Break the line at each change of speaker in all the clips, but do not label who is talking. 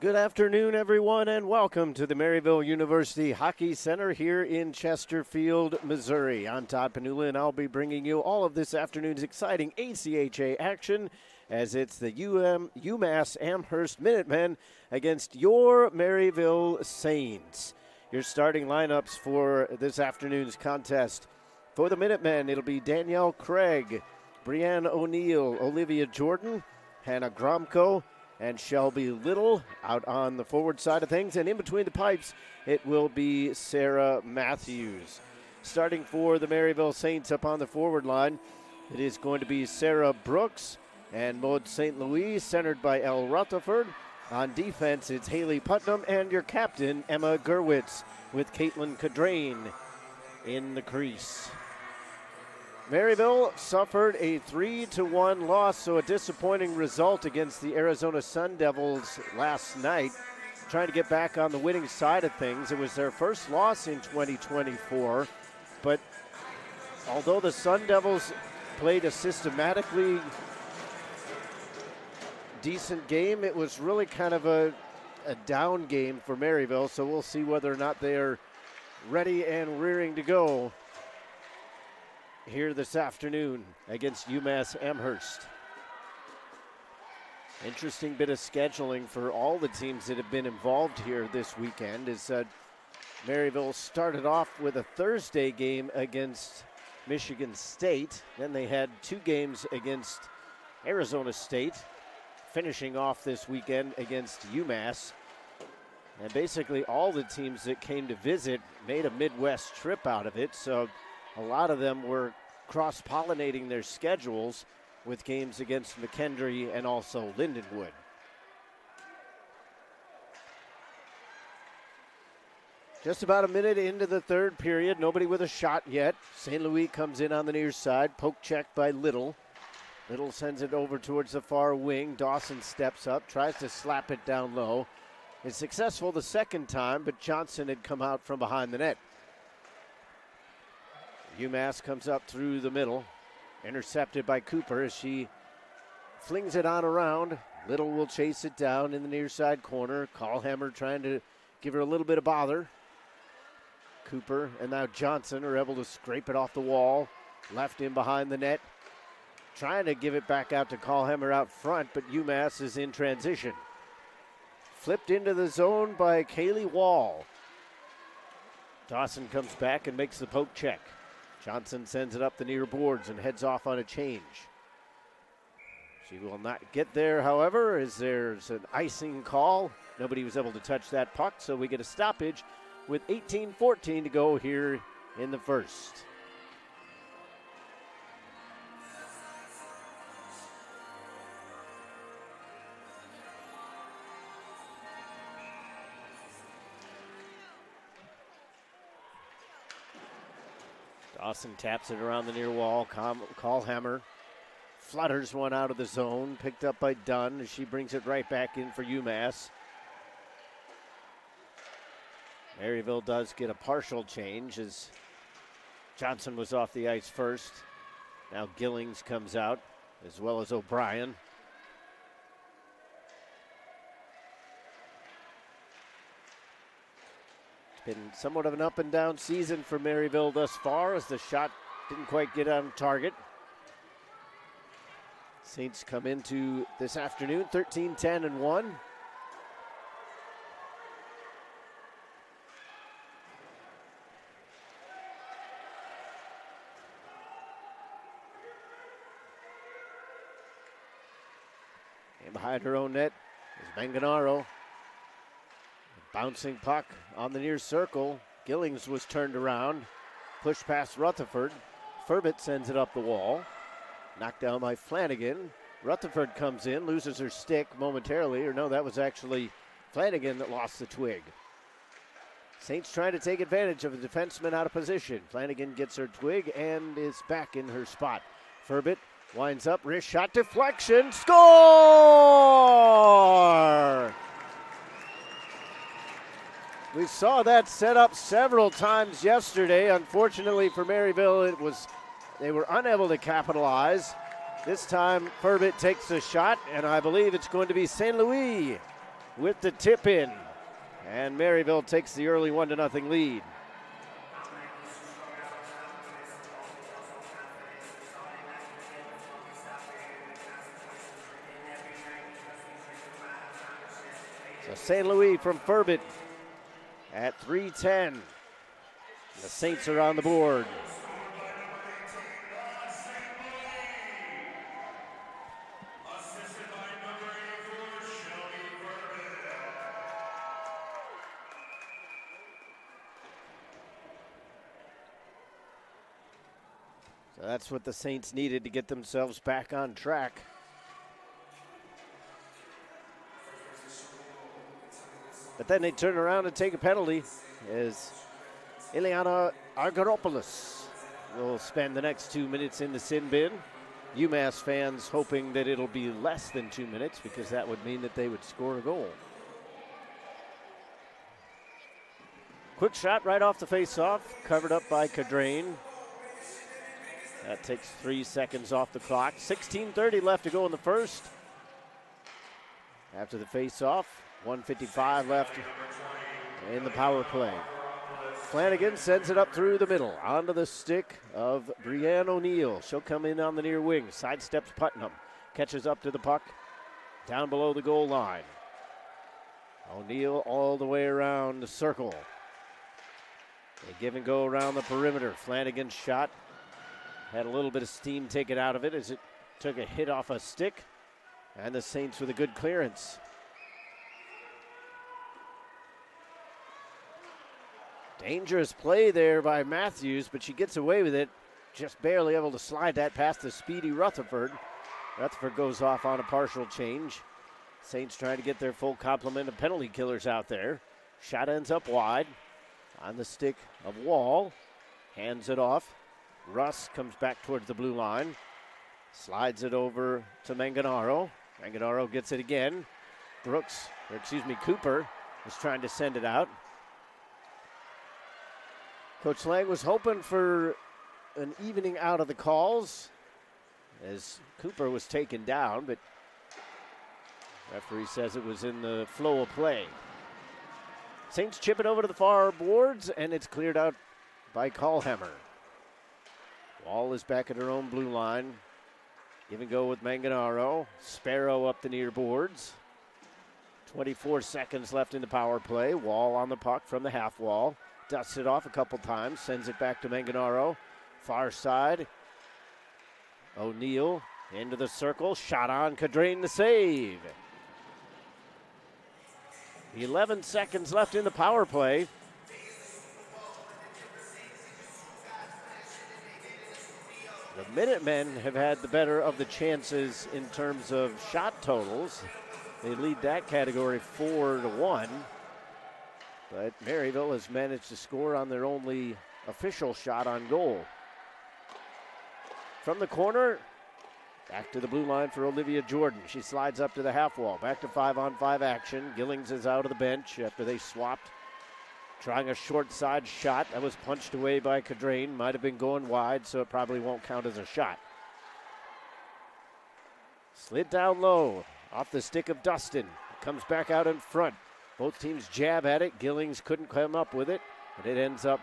Good afternoon, everyone, and welcome to the Maryville University Hockey Center here in Chesterfield, Missouri. I'm Todd Panula, and I'll be bringing you all of this afternoon's exciting ACHA action as it's the UMass Amherst Minutemen against your Maryville Saints. Your starting lineups for this afternoon's contest. For the Minutemen, it'll be Danielle Craig, Brianne O'Neill, Olivia Jordan, Hannah Gromko, and Shelby Little out on the forward side of things. And in between the pipes, it will be Sarah Matthews. Starting for the Maryville Saints up on the forward line, it is going to be Sarah Brooks and Maud St. Louis, centered by Elle Rutherford. On defense, it's Haley Putnam and your captain, Emma Gerwitz, with Caitlin Cadrain in the crease. Maryville suffered a 3-1 loss, so a disappointing result against the Arizona Sun Devils last night. Trying to get back on the winning side of things. It was their first loss in 2024, but although the Sun Devils played a systematically decent game, it was really kind of a down game for Maryville, so we'll see whether or not they are ready and rearing to go here this afternoon against UMass Amherst. Interesting bit of scheduling for all the teams that have been involved here this weekend is Maryville started off with a Thursday game against Michigan State. Then they had two games against Arizona State, finishing off this weekend against UMass. And basically all the teams that came to visit made a Midwest trip out of it, so a lot of them were cross-pollinating their schedules with games against McKendree and also Lindenwood. Just about a minute into the third period, nobody with a shot yet. St. Louis comes in on the near side, poke check by Little. Little sends it over towards the far wing. Dawson steps up, tries to slap it down low. Is successful the second time, but Johnson had come out from behind the net. UMass comes up through the middle, intercepted by Cooper as she flings it on around. Little will chase it down in the near side corner. Callhammer trying to give her a little bit of bother. Cooper and now Johnson are able to scrape it off the wall. Left in behind the net. Trying to give it back out to Callhammer out front, but UMass is in transition. Flipped into the zone by Kaylee Wall. Dawson comes back and makes the poke check. Johnson sends it up the near boards and heads off on a change. She will not get there, however, as there's an icing call. Nobody was able to touch that puck, so we get a stoppage with 18:14 to go here in the first. Dawson taps it around the near wall. Callhammer flutters one out of the zone, picked up by Dunn as she brings it right back in for UMass. Maryville does get a partial change as Johnson was off the ice first. Now Gillings comes out, as well as O'Brien. Been somewhat of an up and down season for Maryville thus far as the shot didn't quite get on target. Saints come into this afternoon 13-10-1. And behind her own net is Manganaro. Bouncing puck on the near circle. Gillings was turned around. Pushed past Rutherford. Furbett sends it up the wall. Knocked down by Flanagan. Rutherford comes in, loses her stick momentarily. Or no, that was actually Flanagan that lost the twig. Saints trying to take advantage of a defenseman out of position. Flanagan gets her twig and is back in her spot. Furbett winds up, wrist shot, deflection, score! We saw that set up several times yesterday. Unfortunately for Maryville, they were unable to capitalize. This time, Furbett takes a shot, and I believe it's going to be St. Louis with the tip in. And Maryville takes the early 1-0 lead. So St. Louis from Furbit at 3:10. The Saints are on the board. So that's what the Saints needed to get themselves back on track. But then they turn around and take a penalty as Ileana Argaropoulos will spend the next 2 minutes in the sin bin. UMass fans hoping that it'll be less than 2 minutes because that would mean that they would score a goal. Quick shot right off the face-off, covered up by Cadrain. That takes 3 seconds off the clock. 16:30 left to go in the first. After the face-off, 1:55 left in the power play. Flanagan sends it up through the middle, onto the stick of Brianne O'Neill. She'll come in on the near wing, sidesteps Putnam, catches up to the puck, down below the goal line. O'Neill all the way around the circle. They give and go around the perimeter. Flanagan's shot had a little bit of steam taken out of it as it took a hit off a stick, and the Saints with a good clearance. Dangerous play there by Matthews, but she gets away with it. Just barely able to slide that past the speedy Rutherford. Rutherford goes off on a partial change. Saints trying to get their full complement of penalty killers out there. Shot ends up wide on the stick of Wall. Hands it off. Russ comes back towards the blue line. Slides it over to Manganaro. Manganaro gets it again. Cooper is trying to send it out. Coach Lang was hoping for an evening out of the calls as Cooper was taken down, but referee says it was in the flow of play. Saints chip it over to the far boards, and it's cleared out by Callhammer. Wall is back at her own blue line. Give and go with Manganaro. Sparrow up the near boards. 24 seconds left in the power play. Wall on the puck from the half wall. Dusts it off a couple times. Sends it back to Manganaro. Far side. O'Neill into the circle. Shot on. Cadrain the save. 11 seconds left in the power play. The Minutemen have had the better of the chances in terms of shot totals. They lead that category 4-1. But Maryville has managed to score on their only official shot on goal. From the corner, back to the blue line for Olivia Jordan. She slides up to the half wall. Back to 5-on-5 action. Gillings is out of the bench after they swapped. Trying a short side shot. That was punched away by Cadrain. Might have been going wide, so it probably won't count as a shot. Slid down low off the stick of Dustin. Comes back out in front. Both teams jab at it. Gillings couldn't come up with it, but it ends up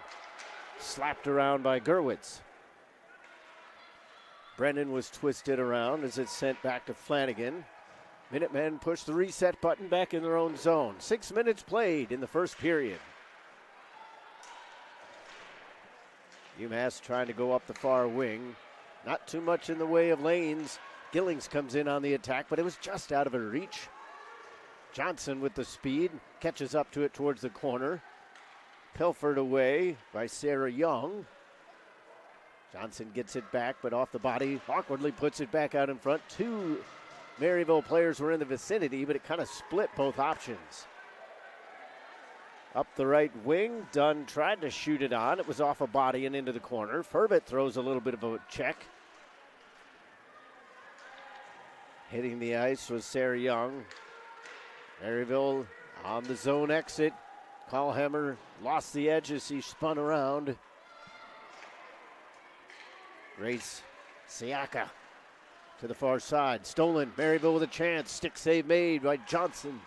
slapped around by Gerwitz. Brennan was twisted around as it's sent back to Flanagan. Minutemen push the reset button back in their own zone. 6 minutes played in the first period. UMass trying to go up the far wing. Not too much in the way of lanes. Gillings comes in on the attack, but it was just out of her reach. Johnson with the speed, catches up to it towards the corner. Pilfered away by Sarah Young. Johnson gets it back, but off the body, awkwardly puts it back out in front. Two Maryville players were in the vicinity, but it kind of split both options. Up the right wing, Dunn tried to shoot it on. It was off a body and into the corner. Furbit throws a little bit of a check. Hitting the ice was Sarah Young. Maryville on the zone exit. Callhammer lost the edge as he spun around. Grace Siaka to the far side. Stolen. Maryville with a chance. Stick save made by Johnson.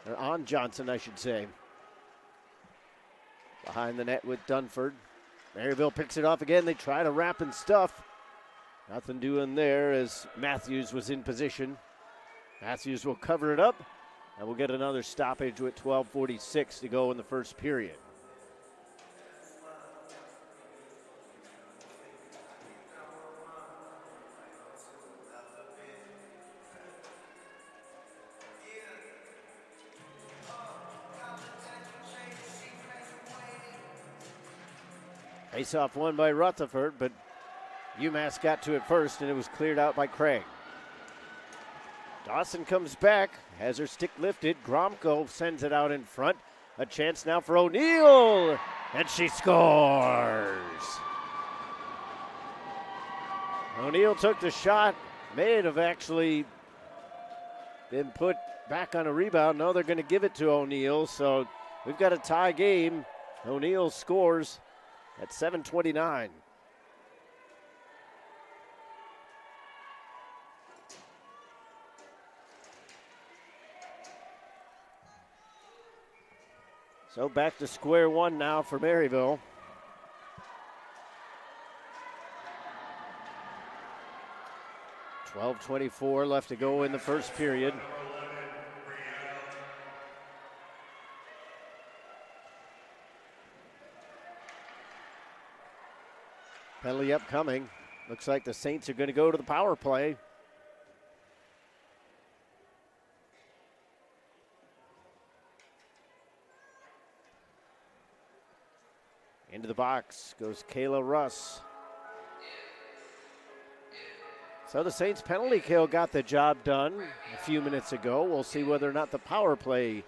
Or on Johnson, I should say. Behind the net with Dunford. Maryville picks it off again. They try to wrap and stuff. Nothing doing there as Matthews was in position. Matthews will cover it up, and we'll get another stoppage with 12:46 to go in the first period. Face-off won by Rutherford, but UMass got to it first, and it was cleared out by Craig. Dawson comes back, has her stick lifted. Gromko sends it out in front. A chance now for O'Neill, and she scores. O'Neill took the shot. May have actually been put back on a rebound. No, they're going to give it to O'Neill, so we've got a tie game. O'Neill scores at 7:29. So back to square one now for Maryville. $12:24 left to go in the first period. Penalty upcoming. Looks like the Saints are going to go to the power play. Into the box goes Kayla Russ. So the Saints penalty kill got the job done a few minutes ago. We'll see whether or not the power play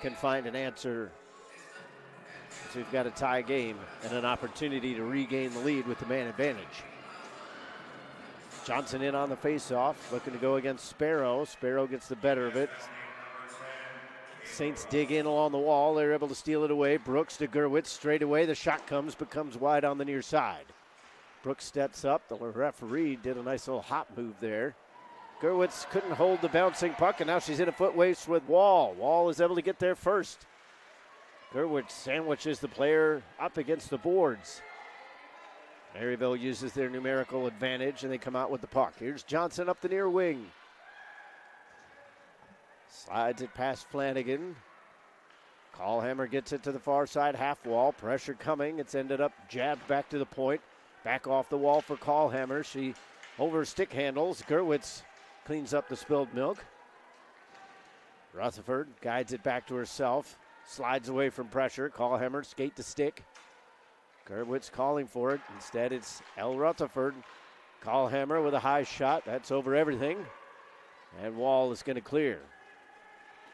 can find an answer. So we've got a tie game and an opportunity to regain the lead with the man advantage. Johnson in on the faceoff, looking to go against Sparrow. Sparrow gets the better of it. Saints dig in along the wall. They're able to steal it away. Brooks to Gerwitz straight away. The shot comes, but comes wide on the near side. Brooks steps up. The referee did a nice little hop move there. Gerwitz couldn't hold the bouncing puck, and now she's in a foot waste with Wall. Wall is able to get there first. Gerwitz sandwiches the player up against the boards. Maryville uses their numerical advantage, and they come out with the puck. Here's Johnson up the near wing. Slides it past Flanagan. Callhammer gets it to the far side half wall. Pressure coming. It's ended up jabbed back to the point. Back off the wall for Callhammer. She over stick handles. Gerwitz cleans up the spilled milk. Rutherford guides it back to herself. Slides away from pressure. Callhammer skate to stick. Gerwitz calling for it. Instead, it's L. Rutherford. Callhammer with a high shot. That's over everything. And Wall is going to clear.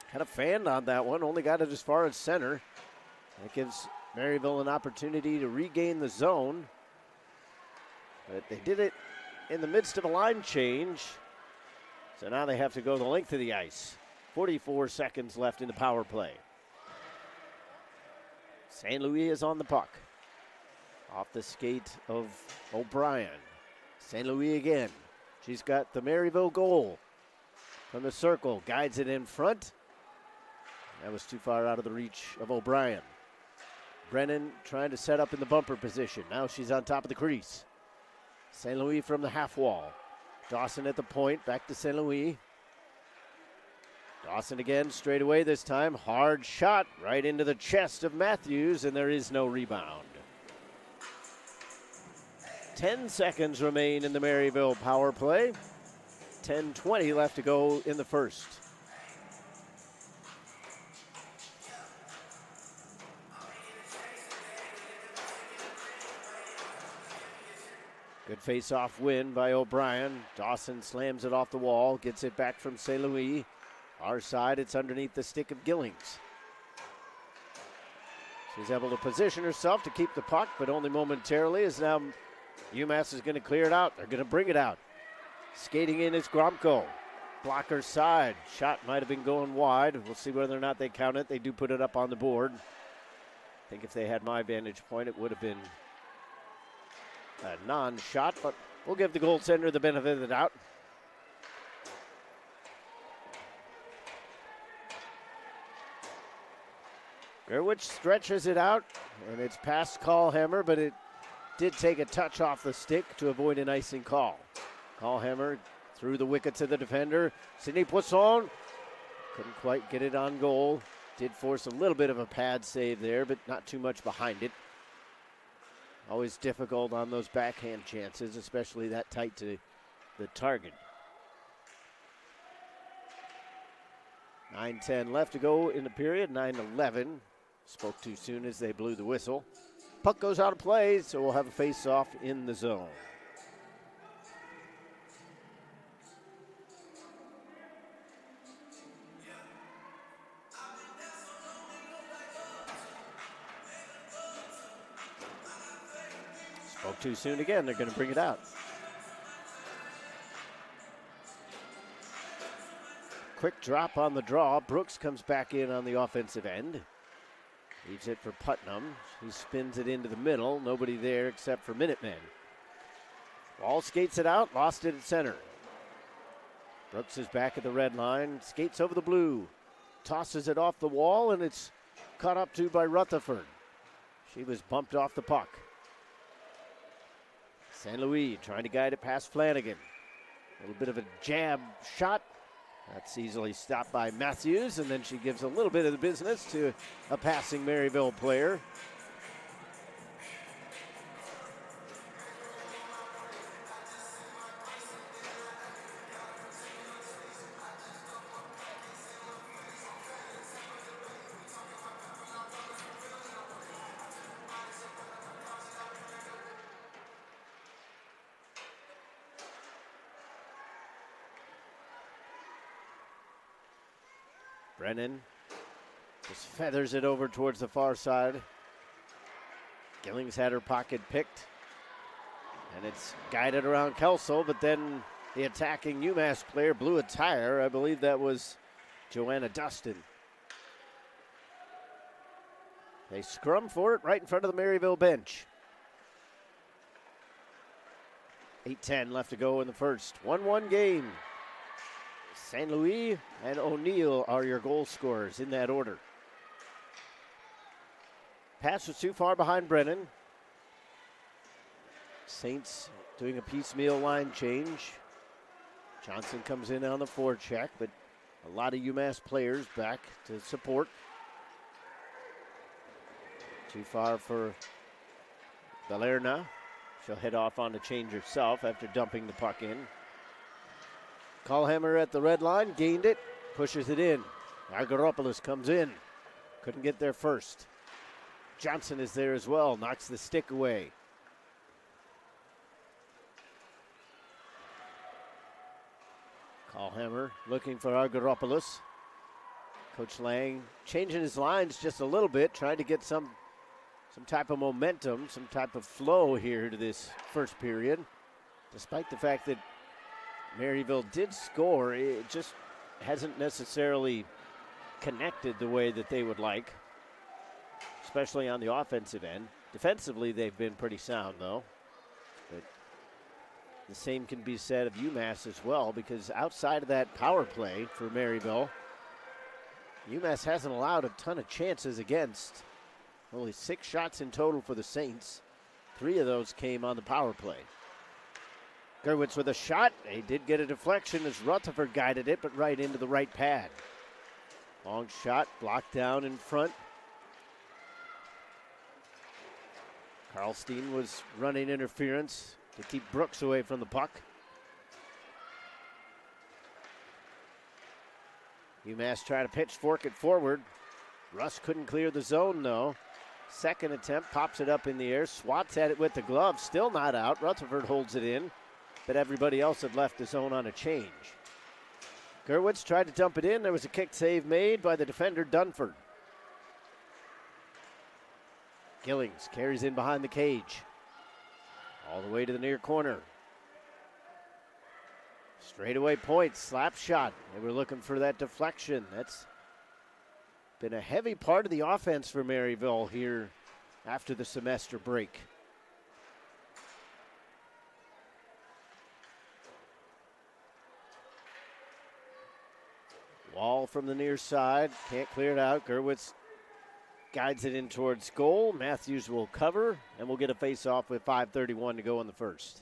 Had a fan on that one. Only got it as far as center. That gives Maryville an opportunity to regain the zone. But they did it in the midst of a line change. So now they have to go the length of the ice. 44 seconds left in the power play. St. Louis is on the puck. Off the skate of O'Brien. St. Louis again. She's got the Maryville goal. From the circle, guides it in front. That was too far out of the reach of O'Brien. Brennan trying to set up in the bumper position. Now she's on top of the crease. St. Louis from the half wall. Dawson at the point, back to St. Louis. Dawson again, straight away this time. Hard shot right into the chest of Matthews, and there is no rebound. 10 seconds remain in the Maryville power play. 10:20 left to go in the first. Good face-off win by O'Brien. Dawson slams it off the wall, gets it back from St. Louis. Our side, it's underneath the stick of Gillings. She's able to position herself to keep the puck, but only momentarily, as now UMass is going to clear it out. They're going to bring it out. Skating in is Gromko. Blocker side. Shot might have been going wide. We'll see whether or not they count it. They do put it up on the board. I think if they had my vantage point, it would have been a non-shot, but we'll give the goaltender the benefit of the doubt. Gerwich stretches it out, and it's past Callhammer, but it did take a touch off the stick to avoid an icing call. Callhammer through the wicket to the defender. Sidney Poisson couldn't quite get it on goal. Did force a little bit of a pad save there, but not too much behind it. Always difficult on those backhand chances, especially that tight to the target. 9:10 left to go in the period, 9-11. Spoke too soon as they blew the whistle. Puck goes out of play, so we'll have a face-off in the zone. Spoke too soon again. They're going to bring it out. Quick drop on the draw. Brooks comes back in on the offensive end. Leaves it for Putnam. He spins it into the middle. Nobody there except for Minutemen. Wall skates it out. Lost it at center. Brooks is back at the red line. Skates over the blue. Tosses it off the wall, and it's caught up to by Rutherford. She was bumped off the puck. St. Louis trying to guide it past Flanagan. A little bit of a jab shot. That's easily stopped by Matthews, and then she gives a little bit of the business to a passing Maryville player. Brennan just feathers it over towards the far side. Gillings had her pocket picked. And it's guided around Kelso, but then the attacking UMass player blew a tire. I believe that was Joanna Dustin. They scrum for it right in front of the Maryville bench. 8:10 left to go in the first. 1-1 game. St. Louis and O'Neill are your goal scorers in that order. Pass was too far behind Brennan. Saints doing a piecemeal line change. Johnson comes in on the forecheck, but a lot of UMass players back to support. Too far for Valerna. She'll head off on to change herself after dumping the puck in. Callhammer at the red line, gained it, pushes it in. Argyropoulos comes in. Couldn't get there first. Johnson is there as well, knocks the stick away. Callhammer looking for Argyropoulos. Coach Lang changing his lines just a little bit, trying to get some type of momentum, some type of flow here to this first period. Despite the fact that Maryville did score, it just hasn't necessarily connected the way that they would like, especially on the offensive end. Defensively, they've been pretty sound, though. But the same can be said of UMass as well, because outside of that power play for Maryville, UMass hasn't allowed a ton of chances against. Only 6 shots in total for the Saints. 3 of those came on the power play. Gerwitz with a shot. They did get a deflection as Rutherford guided it, but right into the right pad. Long shot, blocked down in front. Karlstein was running interference to keep Brooks away from the puck. UMass tried to pitchfork it forward. Russ couldn't clear the zone, though. Second attempt, pops it up in the air. Swats at it with the glove, still not out. Rutherford holds it in, but everybody else had left the zone on a change. Gerwitz tried to dump it in. There was a kick save made by the defender, Dunford. Gillings carries in behind the cage. All the way to the near corner. Straightaway point, slap shot. They were looking for that deflection. That's been a heavy part of the offense for Maryville here after the semester break. Wall from the near side, can't clear it out. Gerwitz guides it in towards goal. Matthews will cover, and we'll get a face-off with 5:31 to go in the first.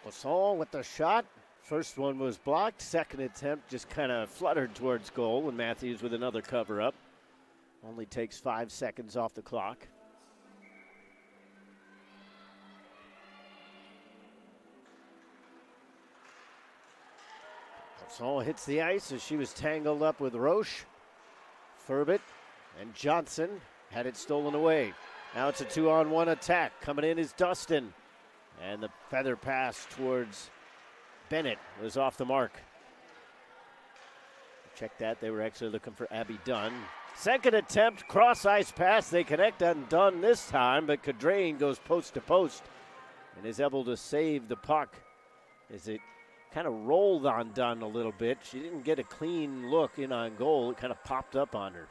Lasalle with the shot. First one was blocked. Second attempt just kind of fluttered towards goal, and Matthews with another cover-up. Only takes 5 seconds off the clock. Lasalle hits the ice as she was tangled up with Roche. Furbit and Johnson had it stolen away. Now it's a 2-on-1 attack. Coming in is Dustin. And the feather pass towards Bennett was off the mark. Check that. They were actually looking for Abby Dunn. Second attempt, cross-ice pass. They connect on Dunn this time, but Cadrain goes post to post and is able to save the puck as it kind of rolled on Dunn a little bit. She didn't get a clean look in on goal. It kind of popped up on her.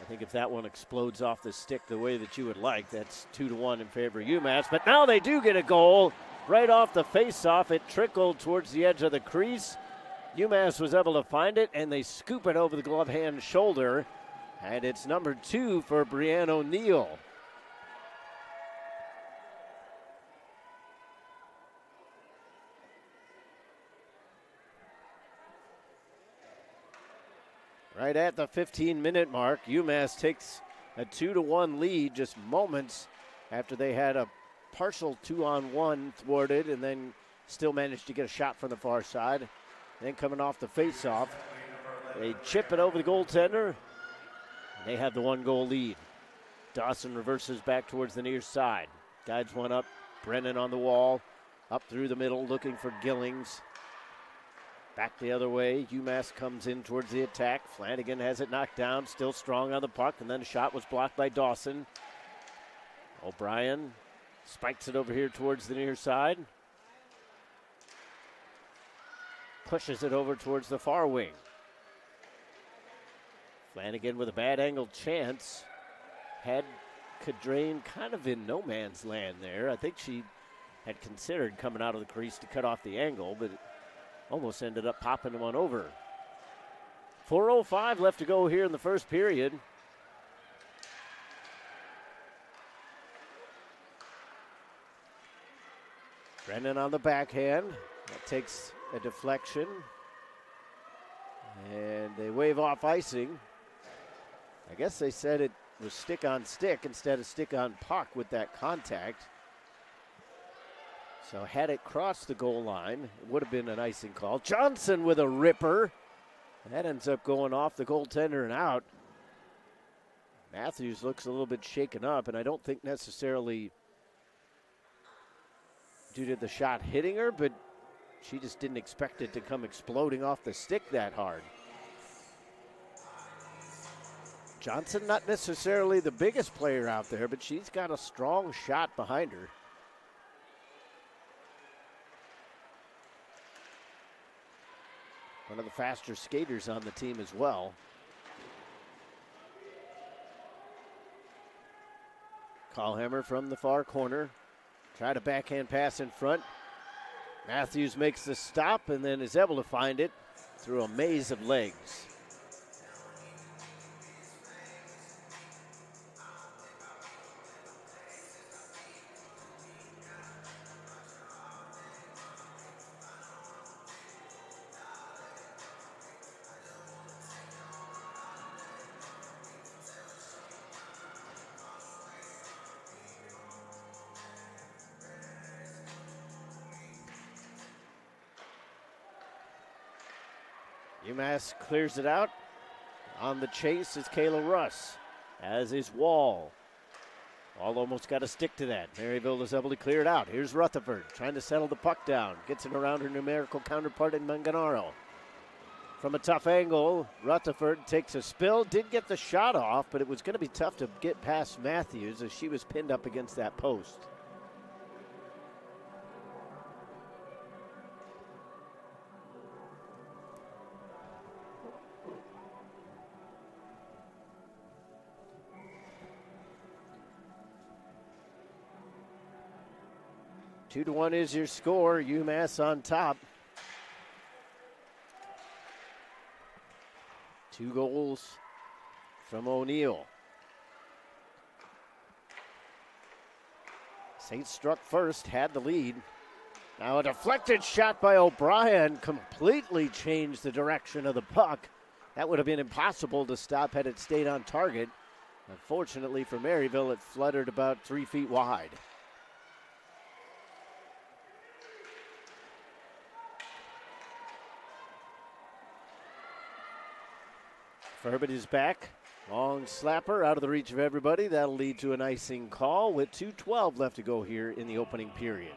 I think if that one explodes off the stick the way that you would like, that's 2-1 in favor of UMass. But now they do get a goal right off the face-off. It trickled towards the edge of the crease. UMass was able to find it, and they scoop it over the glove hand shoulder. And it's number 2 for Brianne O'Neill. Right at the 15-minute mark, UMass takes a 2-1 lead just moments after they had a partial 2-on-1 thwarted and then still managed to get a shot from the far side. Then coming off the face-off, they chip it over the goaltender, and they have the 1-goal lead. Dawson reverses back towards the near side. Guides one up, Brennan on the wall, up through the middle looking for Gillings. Back the other way, UMass comes in towards the attack. Flanagan has it knocked down, still strong on the puck, and then a shot was blocked by Dawson. O'Brien spikes it over here towards the near side. Pushes it over towards the far wing. Flanagan with a bad angle chance. Had Cadrain kind of in no man's land there. I think she had considered coming out of the crease to cut off the angle, but almost ended up popping one over. 4:05 left to go here in the first period. Brennan on the backhand. That takes a deflection. And they wave off icing. I guess they said it was stick on stick instead of stick on puck with that contact. So had it crossed the goal line, it would have been an icing call. Johnson with a ripper. That ends up going off the goaltender and out. Matthews looks a little bit shaken up, and I don't think necessarily due to the shot hitting her, but she just didn't expect it to come exploding off the stick that hard. Johnson, not necessarily the biggest player out there, but she's got a strong shot behind her. One of the faster skaters on the team as well. Callhammer from the far corner. Tried a backhand pass in front. Matthews makes the stop and then is able to find it through a maze of legs. UMass clears it out. On the chase is Kayla Russ, as is Wall. Wall almost got a stick to that. Maryville is able to clear it out. Here's Rutherford trying to settle the puck down. Gets it around her numerical counterpart in Manganaro. From a tough angle, Rutherford takes a spill. Did get the shot off, but it was going to be tough to get past Matthews as she was pinned up against that post. 2-1 is your score. UMass on top. 2 goals from O'Neill. Saints struck first, had the lead. Now a deflected shot by O'Brien completely changed the direction of the puck. That would have been impossible to stop had it stayed on target. Unfortunately for Maryville, it fluttered about 3 feet wide. Furbett is back. Long slapper out of the reach of everybody. That'll lead to an icing call with 2:12 left to go here in the opening period.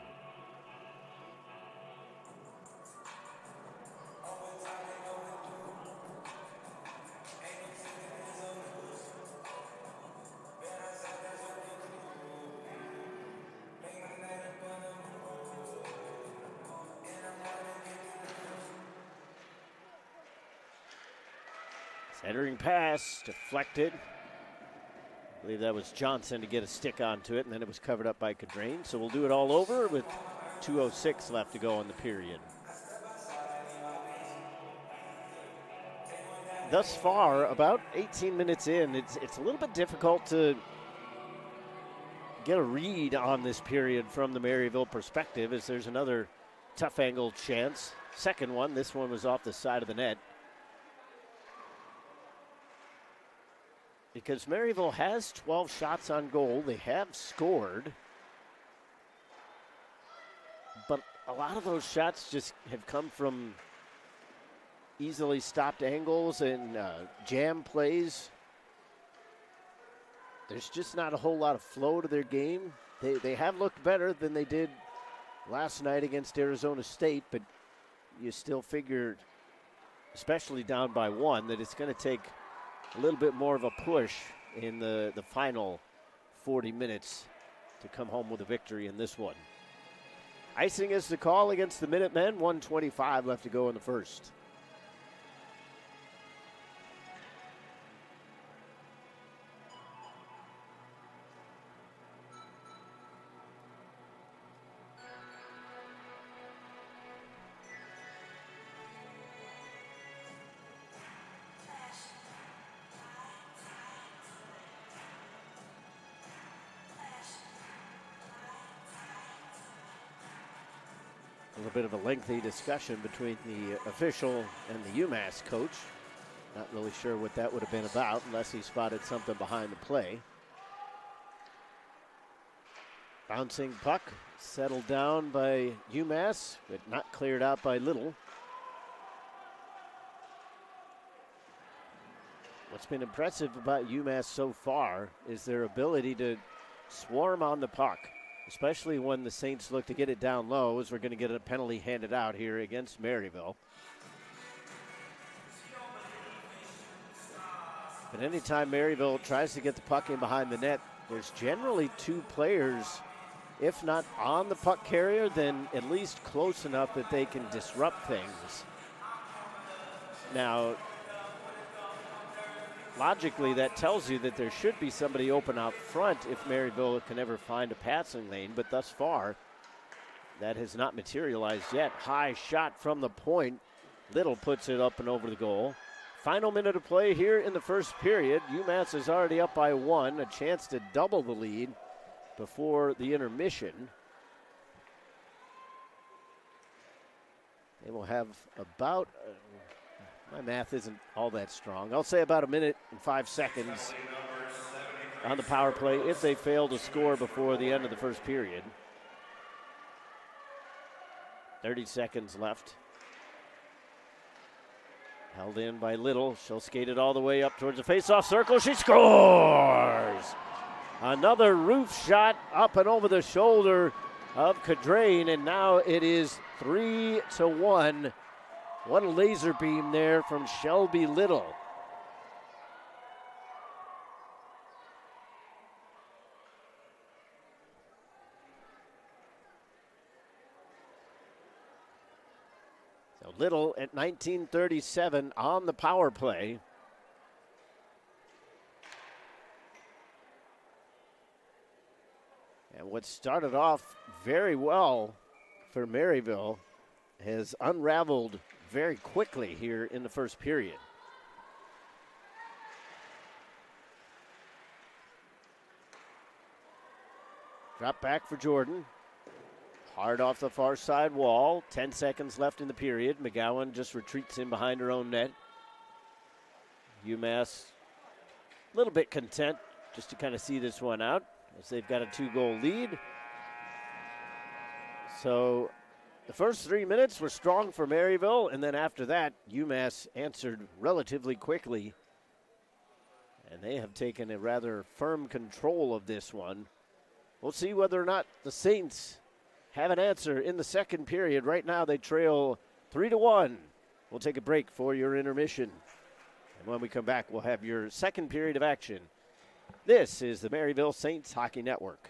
Centering pass, deflected. I believe that was Johnson to get a stick onto it, and then it was covered up by Cadrain. So we'll do it all over with 2:06 left to go in the period. Thus far, about 18 minutes in, it's a little bit difficult to get a read on this period from the Maryville perspective, as there's another tough angle chance. Second one, this one was off the side of the net. Because Maryville has 12 shots on goal. They have scored. But a lot of those shots just have come from easily stopped angles and jam plays. There's just not a whole lot of flow to their game. They have looked better than they did last night against Arizona State, but you still figured, especially down by 1, that it's going to take a little bit more of a push in the final 40 minutes to come home with a victory in this one. Icing is the call against the Minutemen. 1:25 left to go in the first. A little bit of a lengthy discussion between the official and the UMass coach. Not really sure what that would have been about unless he spotted something behind the play. Bouncing puck settled down by UMass, but not cleared out by Little. What's been impressive about UMass so far is their ability to swarm on the puck, especially when the Saints look to get it down low, as we're going to get a penalty handed out here against Maryville. But anytime Maryville tries to get the puck in behind the net, there's generally 2 players, if not on the puck carrier, then at least close enough that they can disrupt things. Now, logically, that tells you that there should be somebody open out front if Maryville can ever find a passing lane, but thus far, that has not materialized yet. High shot from the point. Little puts it up and over the goal. Final minute of play here in the first period. UMass is already up by 1, a chance to double the lead before the intermission. They will have about... my math isn't all that strong. I'll say about 1 minute and 5 seconds on the power play if they fail to score before the end of the first period. 30 seconds left. Held in by Little. She'll skate it all the way up towards the face-off circle. She scores! Another roof shot up and over the shoulder of Cadrain, and now it is 3-1. What a laser beam there from Shelby Little. So Little at 19:37 on the power play. And And what started off very well for Maryville has unraveled very quickly here in the first period. Drop back for Jordan. Hard off the far side wall. 10 seconds left in the period. McGowan just retreats in behind her own net. UMass a little bit content just to kind of see this one out as they've got a 2-goal lead. So the first 3 minutes were strong for Maryville, and then after that, UMass answered relatively quickly. And they have taken a rather firm control of this one. We'll see whether or not the Saints have an answer in the second period. Right now they trail 3-1. We'll take a break for your intermission. And when we come back, we'll have your second period of action. This is the Maryville Saints Hockey Network.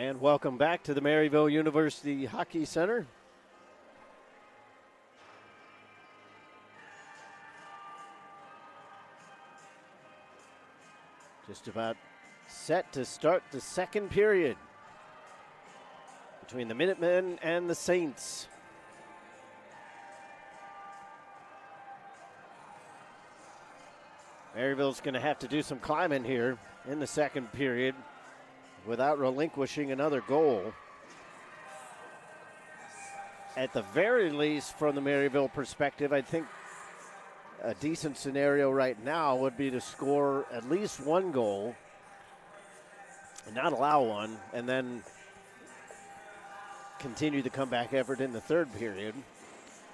And welcome back to the Maryville University Hockey Center. Just about set to start the second period between the Minutemen and the Saints. Maryville's going to have to do some climbing here in the second period without relinquishing another goal. At the very least, from the Maryville perspective, I think a decent scenario right now would be to score at least one goal and not allow one, and then continue the comeback effort in the third period.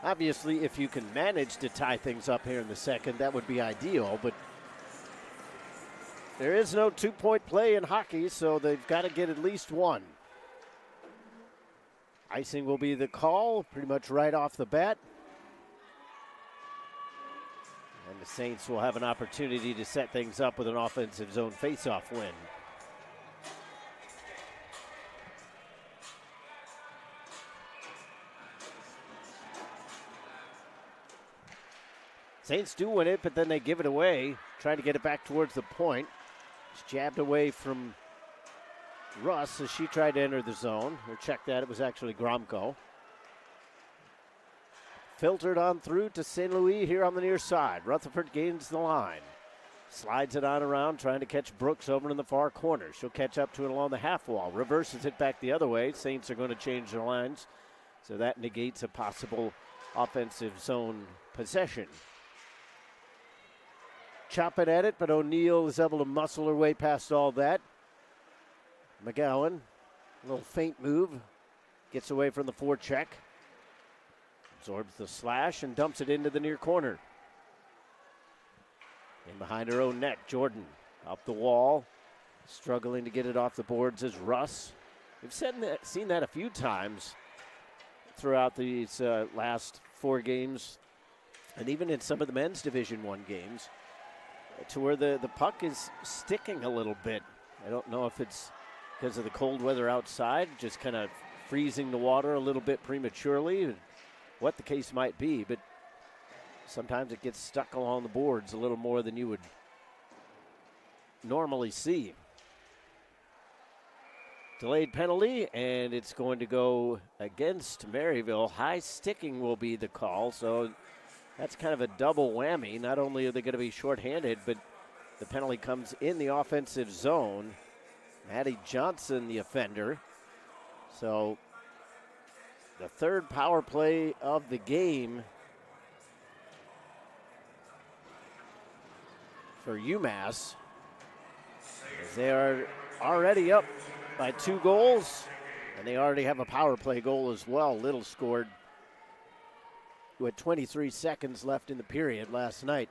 Obviously, if you can manage to tie things up here in the second, that would be ideal, but there is no two-point play in hockey, so they've got to get at least one. Icing will be the call pretty much right off the bat. And the Saints will have an opportunity to set things up with an offensive zone faceoff win. Saints do win it, but then they give it away, trying to get it back towards the point. It's jabbed away from Russ as she tried to enter the zone. Or check that, it was actually Gromko. Filtered on through to St. Louis here on the near side. Rutherford gains the line. Slides it on around, trying to catch Brooks over in the far corner. She'll catch up to it along the half wall. Reverses it back the other way. Saints are going to change their lines, so that negates a possible offensive zone possession. Chopping at it, but O'Neill is able to muscle her way past all that. McGowan, a little feint move, gets away from the forecheck. Absorbs the slash and dumps it into the near corner. In behind her own net, Jordan up the wall, struggling to get it off the boards as Russ. We've seen that a few times throughout these last four games, and even in some of the men's Division I games, to where the puck is sticking a little bit. I don't know if it's because of the cold weather outside, just kind of freezing the water a little bit prematurely, what the case might be, but sometimes it gets stuck along the boards a little more than you would normally see. Delayed penalty, and it's going to go against Maryville. High sticking will be the call, so that's kind of a double whammy. Not only are they going to be shorthanded, but the penalty comes in the offensive zone. Maddie Johnson, the offender. So the third power play of the game for UMass, as they are already up by 2 goals, and they already have a power play goal as well. Little scored with 23 seconds left in the period last night.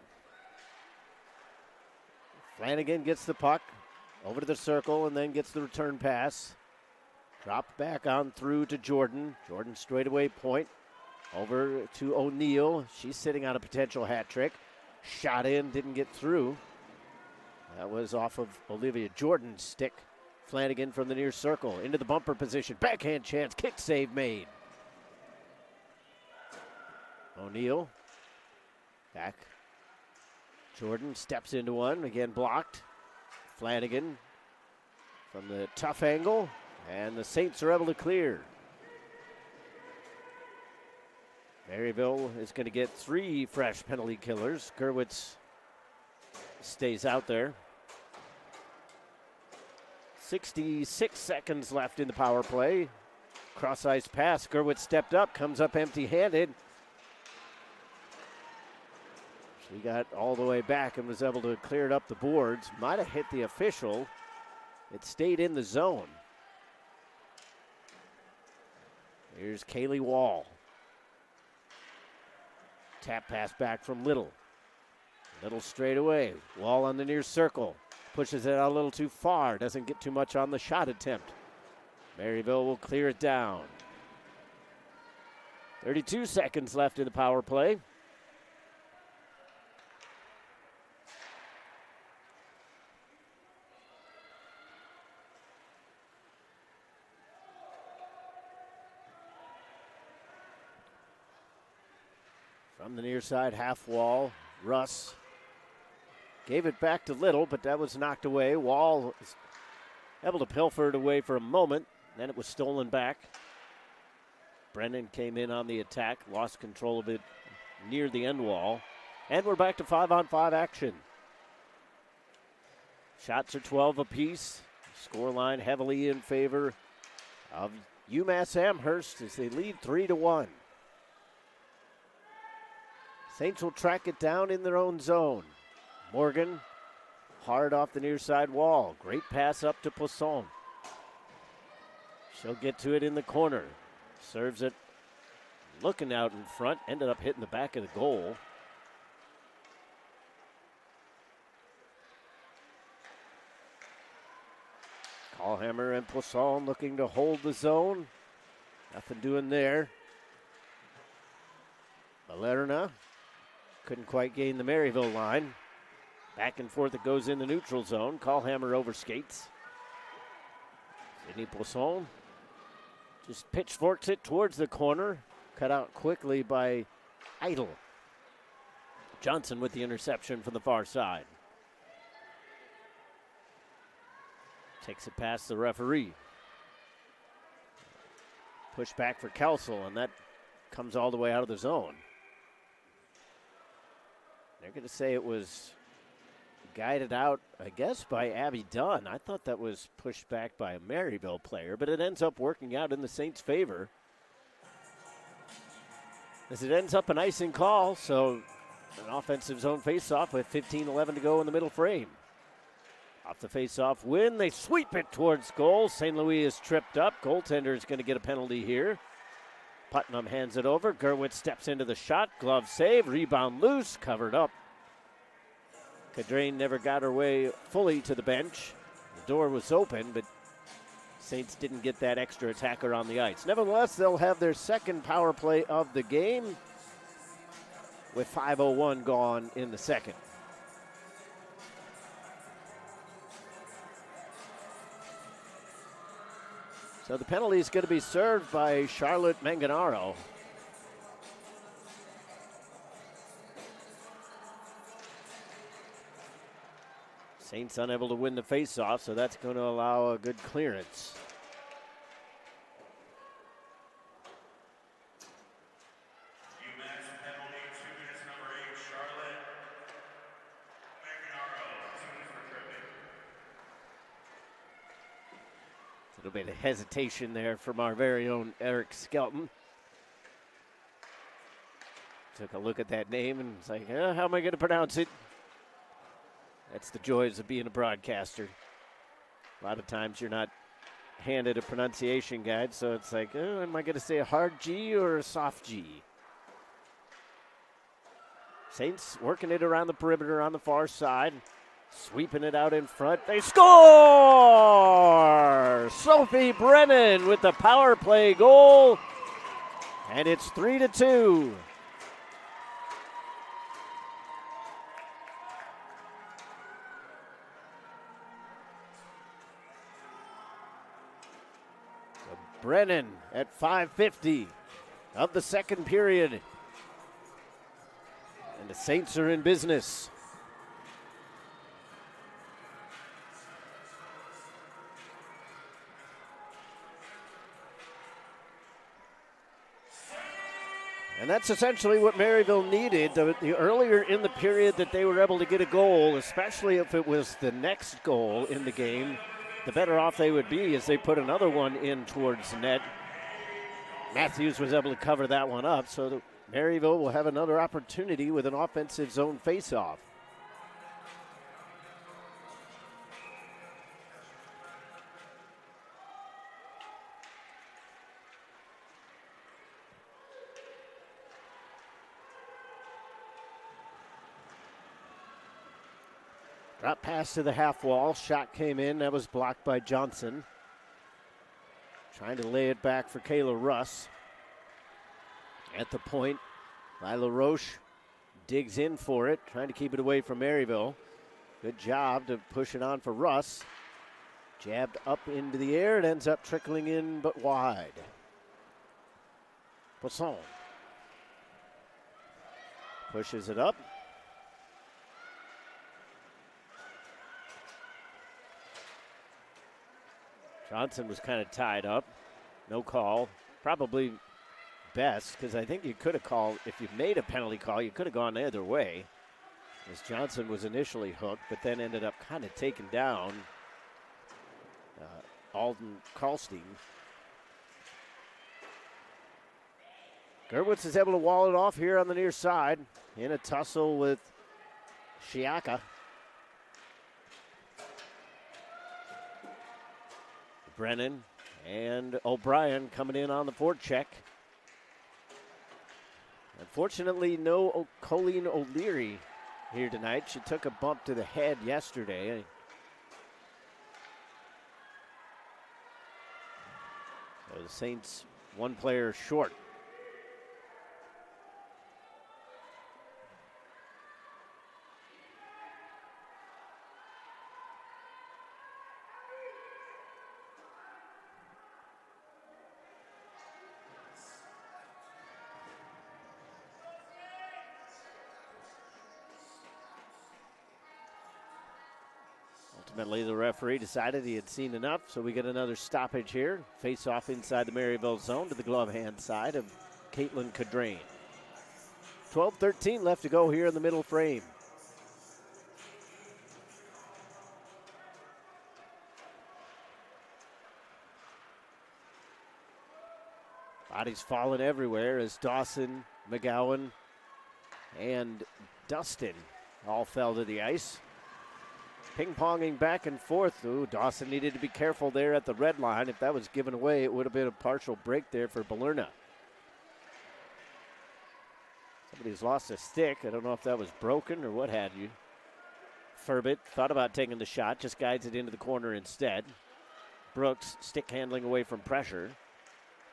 Flanagan gets the puck over to the circle and then gets the return pass. Dropped back on through to Jordan. Jordan straightaway point over to O'Neill. She's sitting on a potential hat trick. Shot in, didn't get through. That was off of Olivia Jordan's stick. Flanagan from the near circle into the bumper position. Backhand chance, kick save made. O'Neill back. Jordan steps into one, again blocked. Flanagan from the tough angle, and the Saints are able to clear. Maryville is going to get 3 fresh penalty killers. Gerwitz stays out there. 66 seconds left in the power play. Cross-ice pass. Gerwitz stepped up, comes up empty-handed. She got all the way back and was able to clear it up the boards. Might have hit the official. It stayed in the zone. Here's Kaylee Wall. Tap pass back from Little. Little straight away. Wall on the near circle. Pushes it out a little too far. Doesn't get too much on the shot attempt. Maryville will clear it down. 32 seconds left in the power play. From the near side half wall, Russ gave it back to Little, but that was knocked away. Wall was able to pilfer it away for a moment. Then it was stolen back. Brennan came in on the attack, lost control of it near the end wall. And we're back to 5-on-5 action. Shots are 12 apiece. Scoreline heavily in favor of UMass Amherst as they lead 3-1. Saints will track it down in their own zone. Morgan, hard off the near side wall. Great pass up to Poisson. She'll get to it in the corner. Serves it, looking out in front. Ended up hitting the back of the goal. Callhammer and Poisson looking to hold the zone. Nothing doing there. Valerna couldn't quite gain the Maryville line. Back and forth it goes in the neutral zone. Callhammer overskates. Sidney Poisson just pitchforks it towards the corner. Cut out quickly by Idle. Johnson with the interception from the far side. Takes it past the referee. Push back for Kelsel, and that comes all the way out of the zone. They're going to say it was guided out, I guess, by Abby Dunn. I thought that was pushed back by a Maryville player, but it ends up working out in the Saints' favor. As it ends up an icing call, so an offensive zone faceoff with 15-11 to go in the middle frame. Off the faceoff win, they sweep it towards goal. St. Louis is tripped up. Goaltender is going to get a penalty here. Putnam hands it over. Gerwitz steps into the shot. Glove save. Rebound loose. Covered up. Cadrain never got her way fully to the bench. The door was open, but Saints didn't get that extra attacker on the ice. Nevertheless, they'll have their second power play of the game with 5:01 gone in the second. So the penalty is going to be served by Charlotte Manganaro. Saints unable to win the faceoff, so that's going to allow a good clearance.
UMass penalty, 2 minutes, number 8, Charlotte Manganaro, 2 minutes for tripping.
A little bit of hesitation there from our very own Eric Skelton. Took a look at that name and was like, how am I going to pronounce it? That's the joys of being a broadcaster. A lot of times you're not handed a pronunciation guide, so it's like, am I going to say a hard G or a soft G? Saints working it around the perimeter on the far side. Sweeping it out in front. They score! Sophie Brennan with the power play goal. And it's 3-2. So Brennan at 5:50 of the second period. And the Saints are in business. And that's essentially what Maryville needed. The earlier in the period that they were able to get a goal, especially if it was the next goal in the game, the better off they would be as they put another one in towards the net. Matthews was able to cover that one up, so Maryville will have another opportunity with an offensive zone faceoff. Drop pass to the half wall. Shot came in. That was blocked by Johnson. Trying to lay it back for Kayla Russ. At the point, Lila Roche digs in for it, trying to keep it away from Maryville. Good job to push it on for Russ. Jabbed up into the air. It ends up trickling in, but wide. Poisson. Pushes it up. Johnson was kind of tied up. No call. Probably best, because I think you could have called, if you made a penalty call, you could have gone the other way. As Johnson was initially hooked, but then ended up kind of taken down. Alden Karlstein. Gerwitz is able to wall it off here on the near side in a tussle with Shiaka. Brennan and O'Brien coming in on the forecheck. Unfortunately, no Colleen O'Leary here tonight. She took a bump to the head yesterday. So the Saints, one player short. Ultimately, the referee decided he had seen enough, so we get another stoppage here. Face off inside the Maryville zone to the glove hand side of Caitlin Cadrain. 12-13 left to go here in the middle frame. Bodies falling everywhere as Dawson, McGowan, and Dustin all fell to the ice. Ping-ponging back and forth. Ooh, Dawson needed to be careful there at the red line. If that was given away, it would have been a partial break there for Balerna. Somebody's lost a stick. I don't know if that was broken or what have you. Furbit thought about taking the shot, just guides it into the corner instead. Brooks, stick handling away from pressure.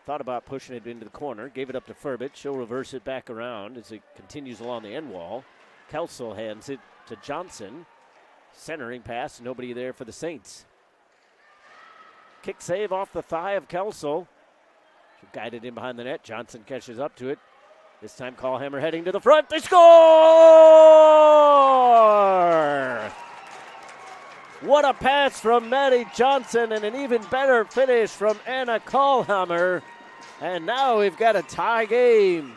Thought about pushing it into the corner, gave it up to Furbit. She'll reverse it back around as it continues along the end wall. Kelsel hands it to Johnson. Centering pass, nobody there for the Saints. Kick save off the thigh of Kelsel. She guided in behind the net. Johnson catches up to it. This time Callhammer heading to the front. They score! What a pass from Maddie Johnson and an even better finish from Anna Callhammer. And now we've got a tie game.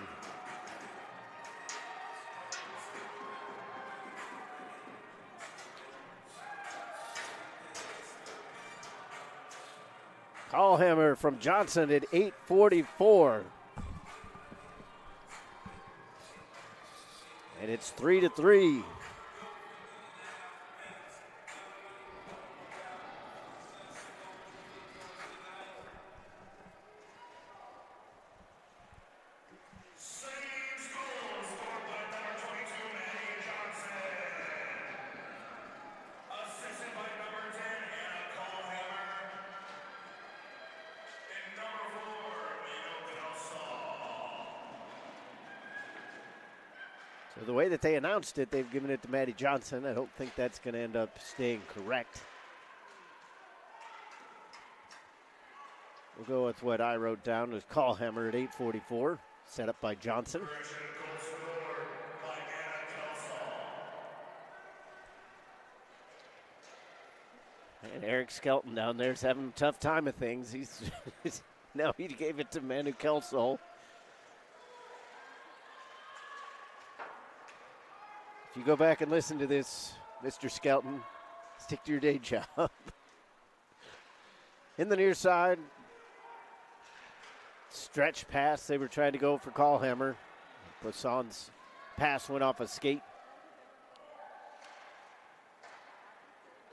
Callhammer from Johnson at 8:44. And it's 3-3. So the way that they announced it, they've given it to Maddie Johnson. I don't think that's going to end up staying correct. We'll go with what I wrote down as Callhammer at 8:44, set up by Johnson. And Eric Skelton down there is having a tough time of things. Now he gave it to Manu Kelsel. If you go back and listen to this, Mr. Skelton, stick to your day job. In the near side, stretch pass. They were trying to go for Callhammer. Poisson's pass went off a skate.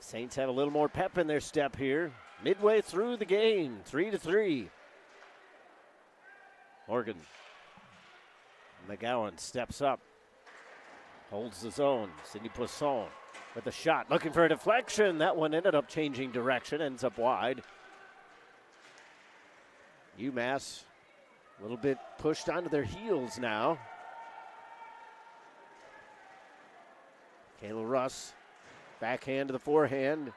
Saints have a little more pep in their step here. Midway through the game, 3-3. Morgan. McGowan steps up. Holds the zone. Sydney Poisson with a shot. Looking for a deflection. That one ended up changing direction. Ends up wide. UMass a little bit pushed onto their heels now. Kayla Russ. Backhand to the forehand.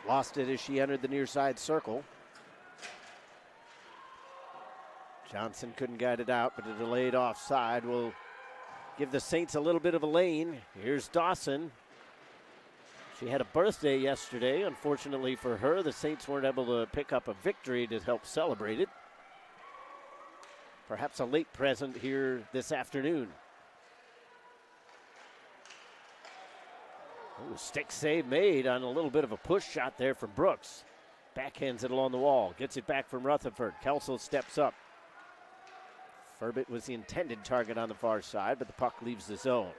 Lost it as she entered the near side circle. Johnson couldn't guide it out, but a delayed offside will give the Saints a little bit of a lane. Here's Dawson. She had a birthday yesterday. Unfortunately for her, the Saints weren't able to pick up a victory to help celebrate it. Perhaps a late present here this afternoon. Ooh, stick save made on a little bit of a push shot there from Brooks. Backhands it along the wall. Gets it back from Rutherford. Kelso steps up. Furbit was the intended target on the far side, but the puck leaves the zone.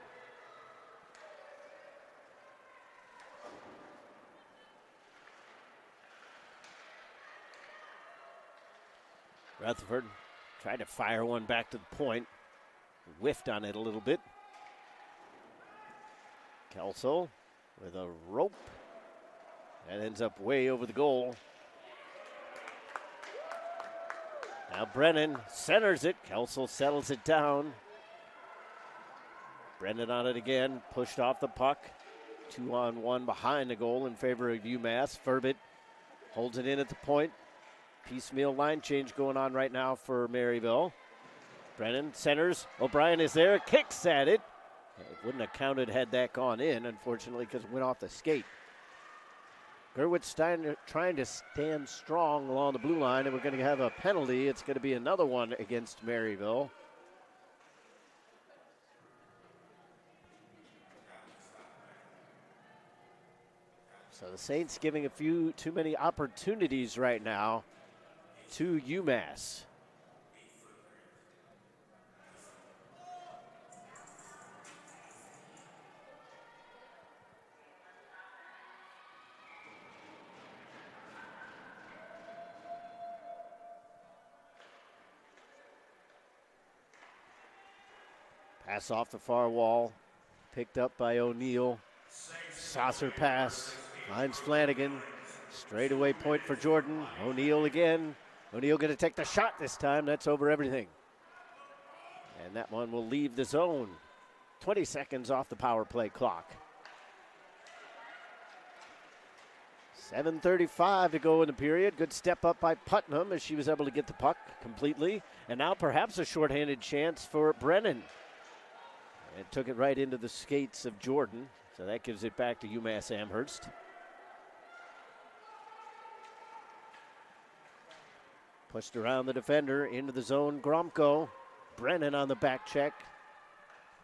Rutherford tried to fire one back to the point. Whiffed on it a little bit. Kelso with a rope. That ends up way over the goal. Now Brennan centers it. Kelso settles it down. Brennan on it again. Pushed off the puck. 2-on-1 behind the goal in favor of UMass. Furbit holds it in at the point. Piecemeal line change going on right now for Maryville. Brennan centers. O'Brien is there. Kicks at it. It wouldn't have counted had that gone in, unfortunately, because it went off the skate. Gerwitz trying to stand strong along the blue line, and we're going to have a penalty. It's going to be another one against Maryville. So the Saints giving a few too many opportunities right now to UMass. Pass off the far wall, picked up by O'Neill. Saucer pass, finds Flanagan. Straightaway point for Jordan. O'Neill again. O'Neill going to take the shot this time. That's over everything. And that one will leave the zone. 20 seconds off the power play clock. 7:35 to go in the period. Good step up by Putnam as she was able to get the puck completely. And now perhaps a shorthanded chance for Brennan. And took it right into the skates of Jordan. So that gives it back to UMass Amherst. Pushed around the defender, into the zone, Gromko. Brennan on the back check.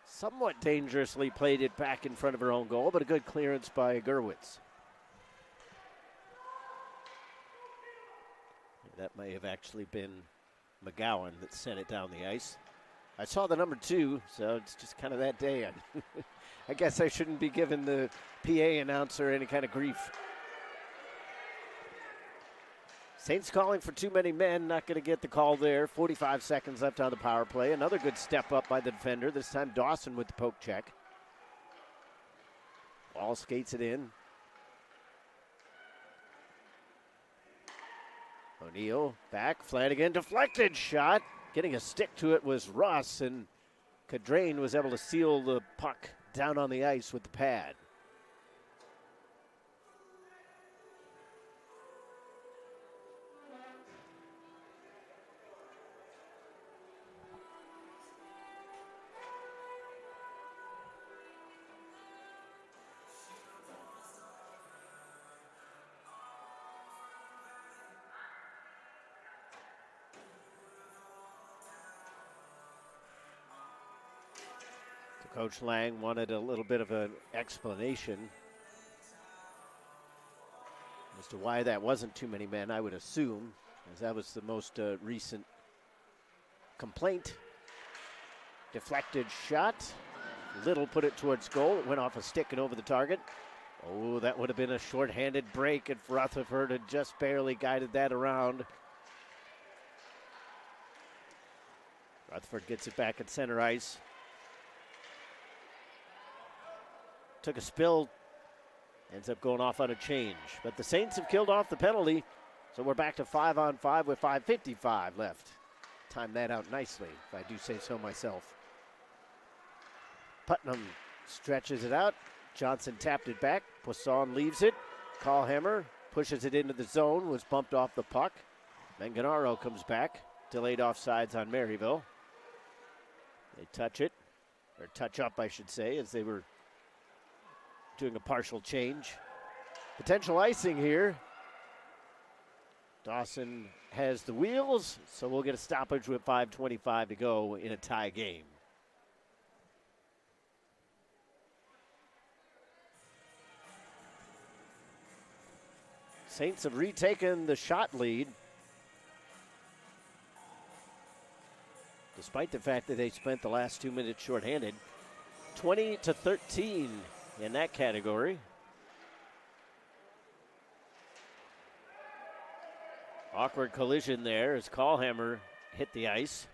Somewhat dangerously played it back in front of her own goal, but a good clearance by Gerwitz. That may have actually been McGowan that sent it down the ice. I saw the number 2, so it's just kind of that day. I guess I shouldn't be giving the PA announcer any kind of grief. Saints calling for too many men, not going to get the call there. 45 seconds left on the power play. Another good step up by the defender, this time Dawson with the poke check. Ball skates it in. O'Neill back, Flanagan, deflected shot. Getting a stick to it was Russ, and Cadrain was able to seal the puck down on the ice with the pad. Coach Lang wanted a little bit of an explanation as to why that wasn't too many men, I would assume, as that was the most recent complaint. Deflected shot. Little put it towards goal. It went off a stick and over the target. Oh, that would have been a shorthanded break if Rutherford had just barely guided that around. Rutherford gets it back at center ice. Took a spill, ends up going off on a change. But the Saints have killed off the penalty, so we're back to 5-on-5 with 5:55 left. Timed that out nicely, if I do say so myself. Putnam stretches it out. Johnson tapped it back. Poisson leaves it. Callhammer pushes it into the zone, was bumped off the puck. Manganaro comes back. Delayed offsides on Maryville. They touch it. or touch up, I should say, as they were doing a partial change. Potential icing here. Dawson has the wheels, so we'll get a stoppage with 5:25 to go in a tie game. Saints have retaken the shot lead, despite the fact that they spent the last 2 minutes shorthanded. 20-13 in that category. Awkward collision there as Callhammer hit the ice.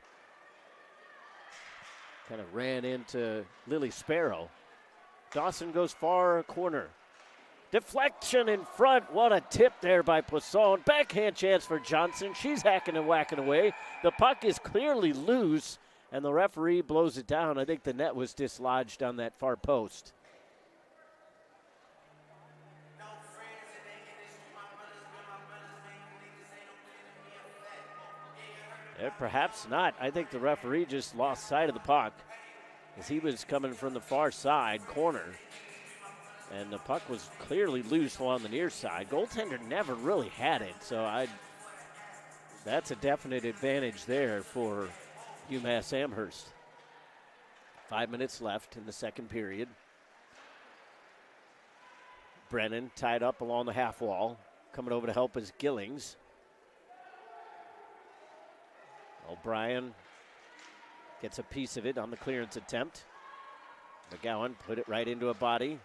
Kind of ran into Lily Sparrow. Dawson goes far corner. Deflection in front. What a tip there by Poisson. Backhand chance for Johnson. She's hacking and whacking away. The puck is clearly loose, and the referee blows it down. I think the net was dislodged on that far post. Perhaps not. I think the referee just lost sight of the puck as he was coming from the far side corner. And the puck was clearly loose along the near side. Goaltender never really had it, so that's a definite advantage there for UMass Amherst. 5 minutes left in the second period. Brennan tied up along the half wall. Coming over to help is Gillings. O'Brien gets a piece of it on the clearance attempt. McGowan put it right into a body.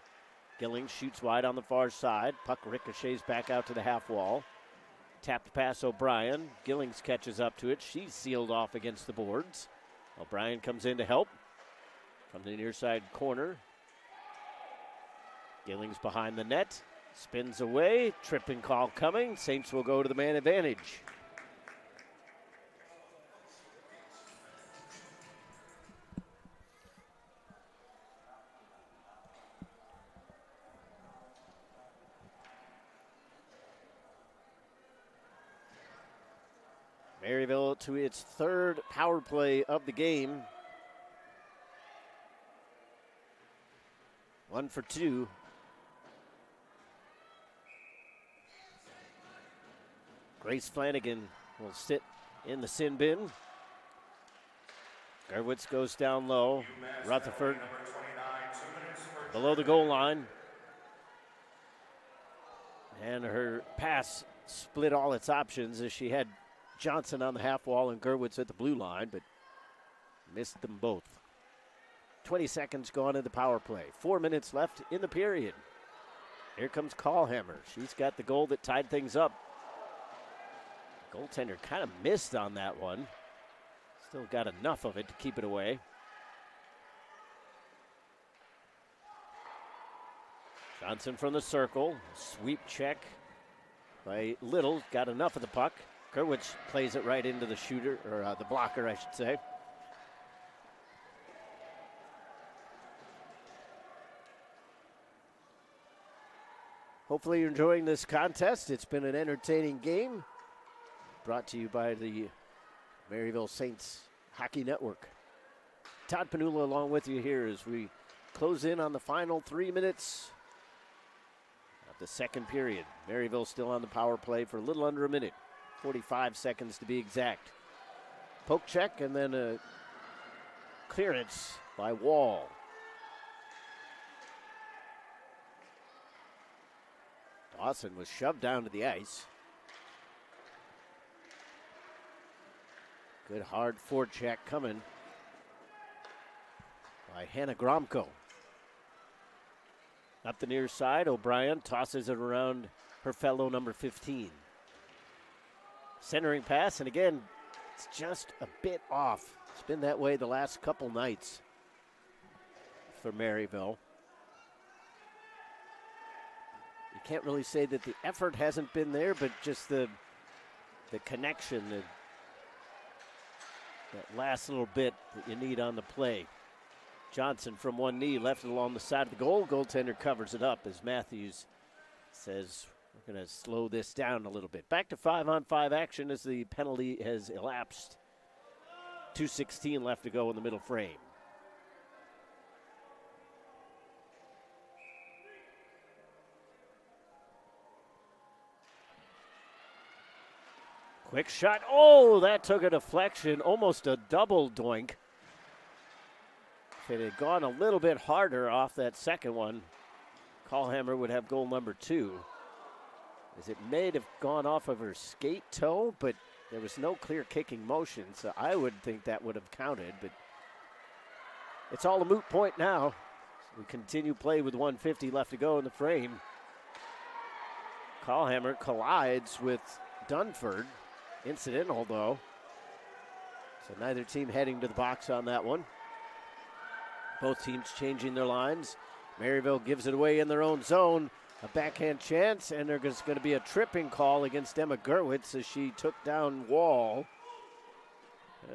Gillings shoots wide on the far side. Puck ricochets back out to the half wall. Tapped pass O'Brien. Gillings catches up to it. She's sealed off against the boards. O'Brien comes in to help from the near side corner. Gillings behind the net. Spins away. Tripping call coming. Saints will go to the man advantage. Maryville to its third power play of the game. 1 for 2. Grace Flanagan will sit in the sin bin. Gerwitz goes down low. Rutherford below the goal line. And her pass split all its options as she had Johnson on the half wall and Gerwitz at the blue line, but missed them both. 20 seconds gone in the power play. 4 minutes left in the period. Here comes Callhammer. She's got the goal that tied things up. Goaltender kind of missed on that one. Still got enough of it to keep it away. Johnson from the circle. Sweep check by Little. Got enough of the puck. Gerwitz plays it right into the shooter, or the blocker, I should say. Hopefully you're enjoying this contest. It's been an entertaining game. Brought to you by the Maryville Saints Hockey Network. Todd Panula along with you here as we close in on the final 3 minutes of the second period. Maryville still on the power play for a little under a minute. 45 seconds to be exact. Poke check and then a clearance by Wall. Dawson was shoved down to the ice. Good hard forecheck coming by Hannah Gromko. Up the near side, O'Brien tosses it around her fellow number 15. Centering pass, and again, it's just a bit off. It's been that way the last couple nights for Maryville. You can't really say that the effort hasn't been there, but just the connection, that last little bit that you need on the play. Johnson from one knee left it along the side of the goal. Goaltender covers it up as Matthews says, we're going to slow this down a little bit. Back to 5-on-5 action as the penalty has elapsed. 2:16 left to go in the middle frame. Quick shot. Oh, that took a deflection, almost a double doink. If it had gone a little bit harder off that second one, Callhammer would have goal number 2. As it may have gone off of her skate toe, but there was no clear kicking motion, so I would think that would have counted, but it's all a moot point now. We continue play with 1:50 left to go in the frame. Callhammer collides with Dunford. Incidental, though. So neither team heading to the box on that one. Both teams changing their lines. Maryville gives it away in their own zone. A backhand chance, and there's going to be a tripping call against Emma Gerwitz as she took down Wall.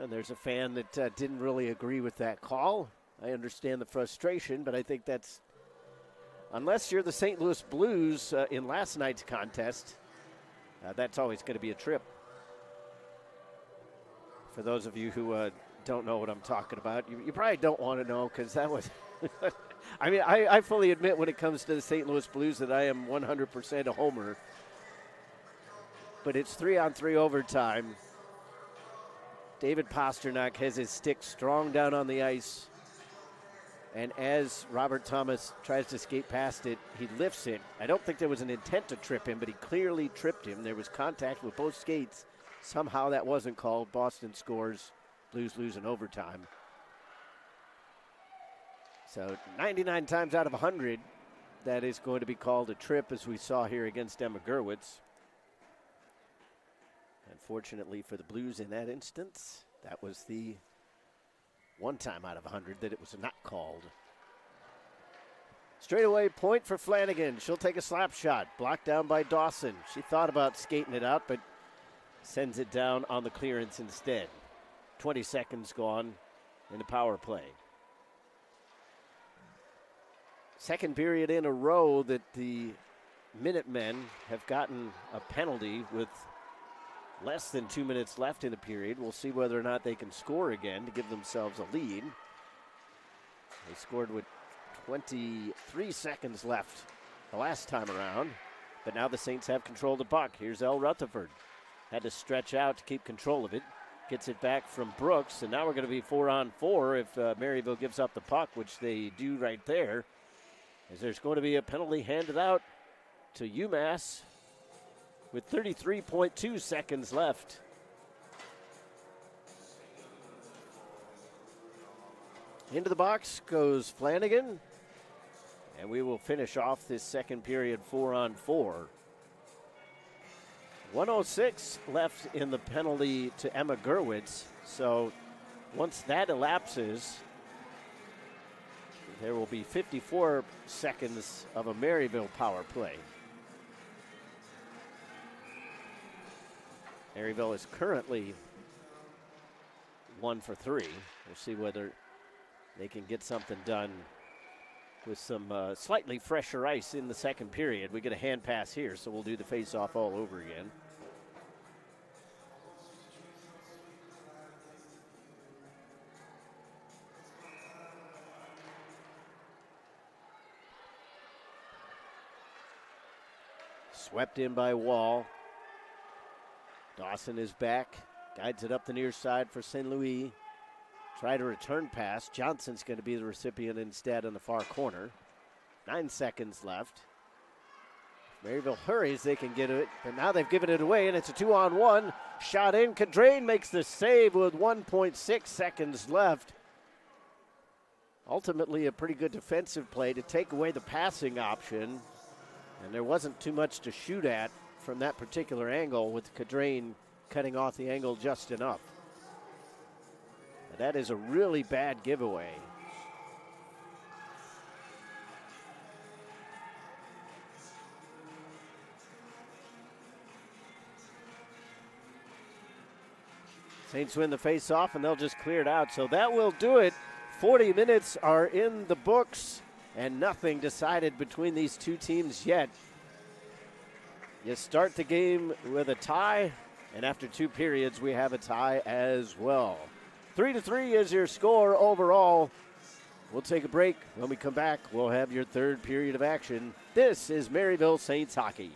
And there's a fan that didn't really agree with that call. I understand the frustration, but I think that's, unless you're the St. Louis Blues in last night's contest, that's always going to be a trip. For those of you who don't know what I'm talking about, you probably don't want to know because that was I mean, I fully admit when it comes to the St. Louis Blues that I am 100% a homer. But it's 3-on-3 overtime. David Pasternak has his stick strong down on the ice. And as Robert Thomas tries to skate past it, he lifts it. I don't think there was an intent to trip him, but he clearly tripped him. There was contact with both skates. Somehow that wasn't called. Boston scores. Blues lose in overtime. So 99 times out of 100, that is going to be called a trip, as we saw here against Emma Gerwitz. Unfortunately for the Blues in that instance, that was the one time out of 100 that it was not called. Straightaway point for Flanagan. She'll take a slap shot, blocked down by Dawson. She thought about skating it out, but sends it down on the clearance instead. 20 seconds gone in the power play. Second period in a row that the Minutemen have gotten a penalty with less than 2 minutes left in the period. We'll see whether or not they can score again to give themselves a lead. They scored with 23 seconds left the last time around, but now the Saints have control of the puck. Here's Elle Rutherford. Had to stretch out to keep control of it. Gets it back from Brooks, and now we're going to be 4-on-4 if Maryville gives up the puck, which they do right there. As there's going to be a penalty handed out to UMass with 33.2 seconds left. Into the box goes Flanagan, and we will finish off this second period 4-on-4. 1:06 left in the penalty to Emma Gerwitz, so once that elapses, there will be 54 seconds of a Maryville power play. Maryville is currently 1 for 3. We'll see whether they can get something done with some slightly fresher ice in the second period. We get a hand pass here, so we'll do the face-off all over again. Swept in by Wall. Dawson is back. Guides it up the near side for St. Louis. Try to return pass. Johnson's going to be the recipient instead in the far corner. 9 seconds left. If Maryville hurries, they can get it. But now they've given it away, and it's a 2-on-1. Shot in. Cadrain makes the save with 1.6 seconds left. Ultimately, a pretty good defensive play to take away the passing option. And there wasn't too much to shoot at from that particular angle, with Cadrain cutting off the angle just enough. That is a really bad giveaway. Saints win the face-off, and they'll just clear it out. So that will do it. 40 minutes are in the books, and nothing decided between these two teams yet. You start the game with a tie, and after 2 periods, we have a tie as well. 3-3 is your score overall. We'll take a break. When we come back, we'll have your third period of action. This is Maryville Saints hockey.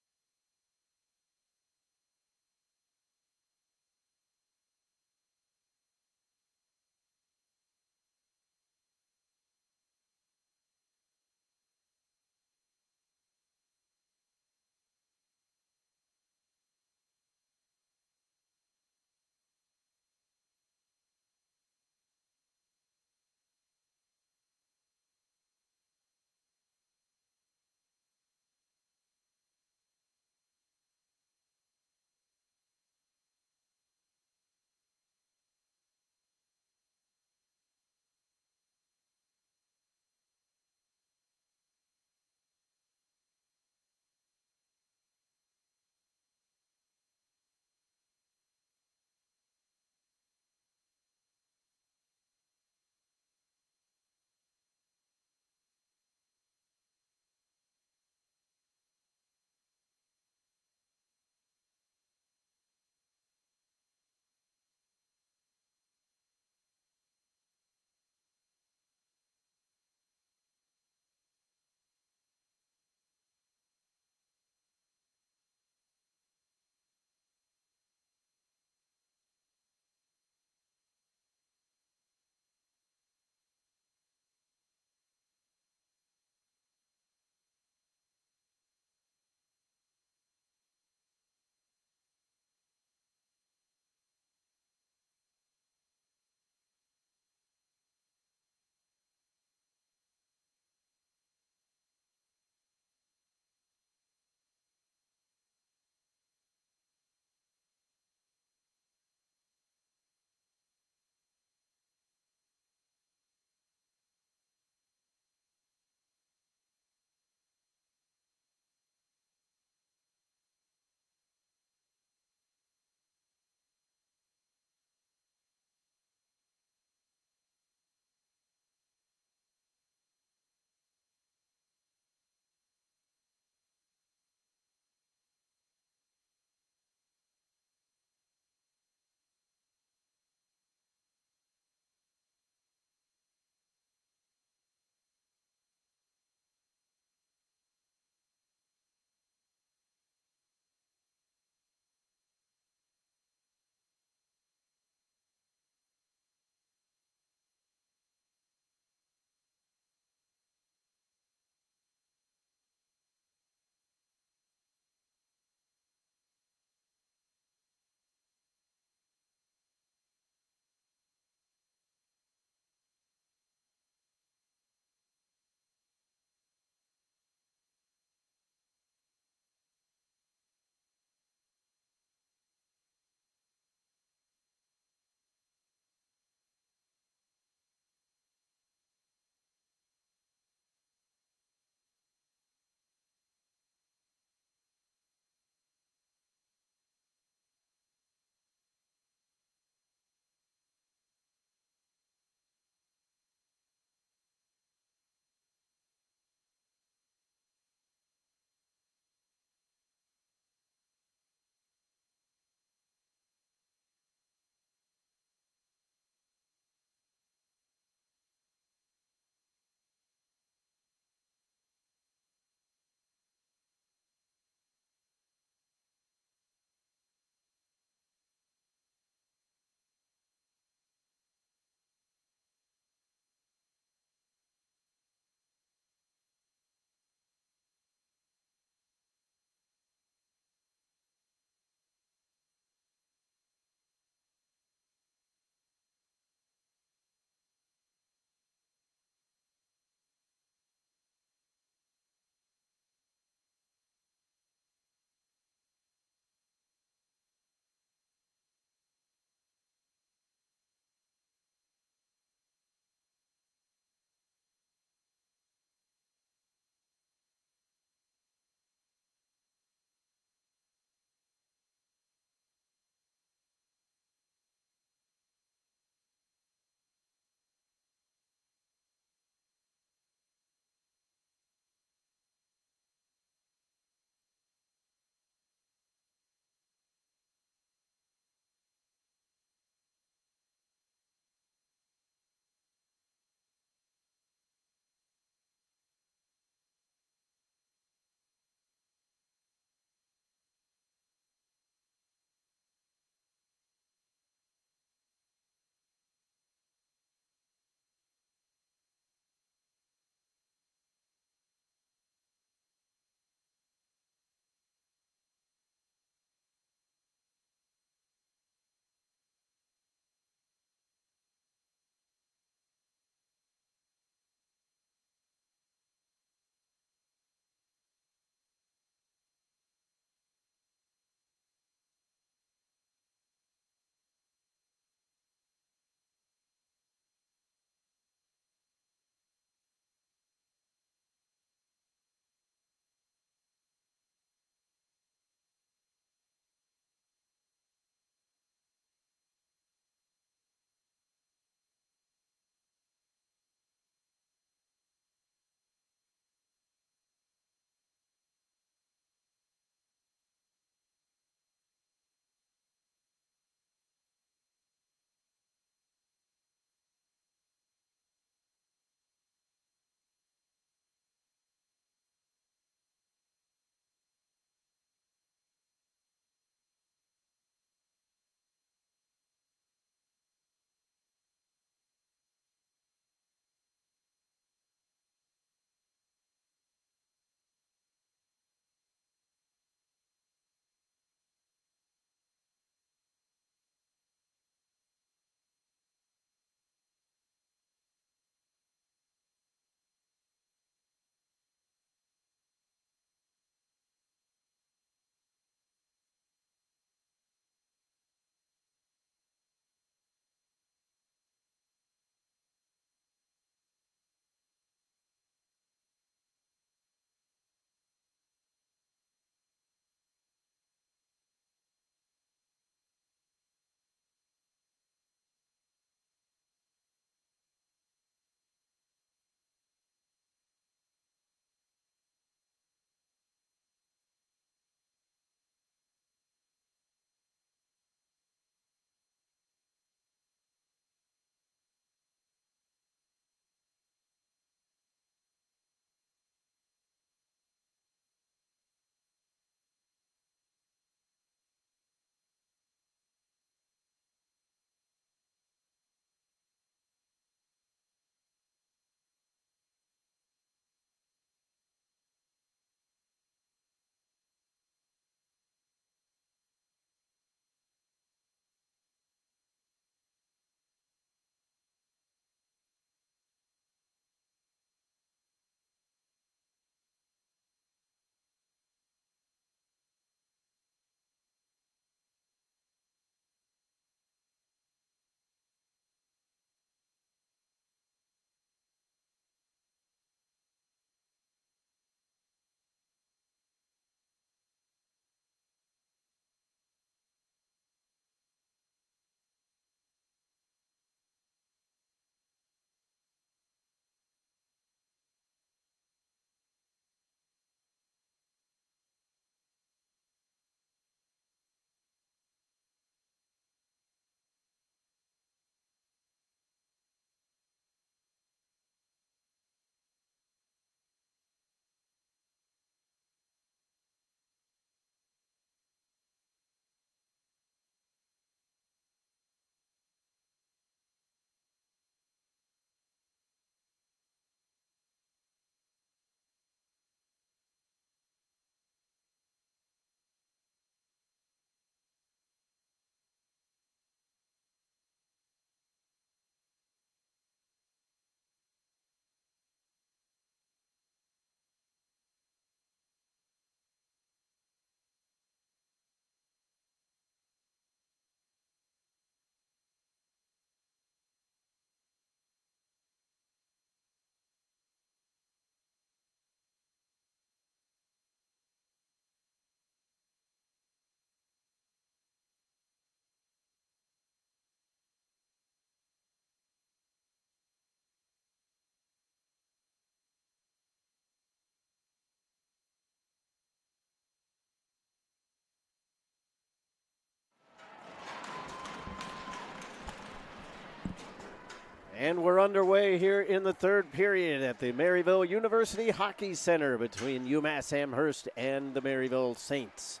And we're underway here in the third period at the Maryville University Hockey Center between UMass Amherst and the Maryville Saints.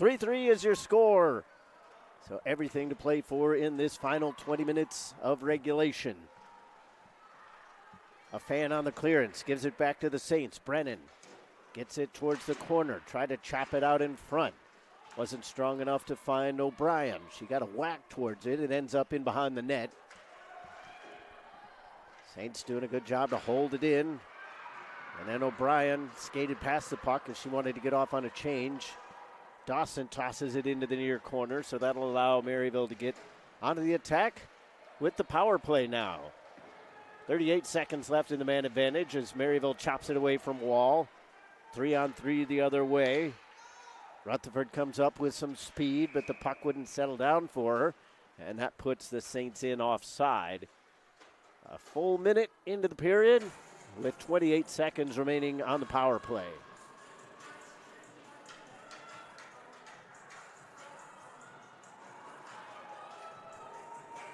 3-3 is your score. So everything to play for in this final 20 minutes of regulation. A fan on the clearance, gives it back to the Saints. Brennan gets it towards the corner, tried to chop it out in front. Wasn't strong enough to find O'Brien. She got a whack towards it. It ends up in behind the net. Saints doing a good job to hold it in. And then O'Brien skated past the puck as she wanted to get off on a change. Dawson tosses it into the near corner, so that'll allow Maryville to get onto the attack with the power play now. 38 seconds left in the man advantage as Maryville chops it away from Wall. 3-on-3 the other way. Rutherford comes up with some speed, but the puck wouldn't settle down for her, and that puts the Saints in offside. A full minute into the period with 28 seconds remaining on the power play.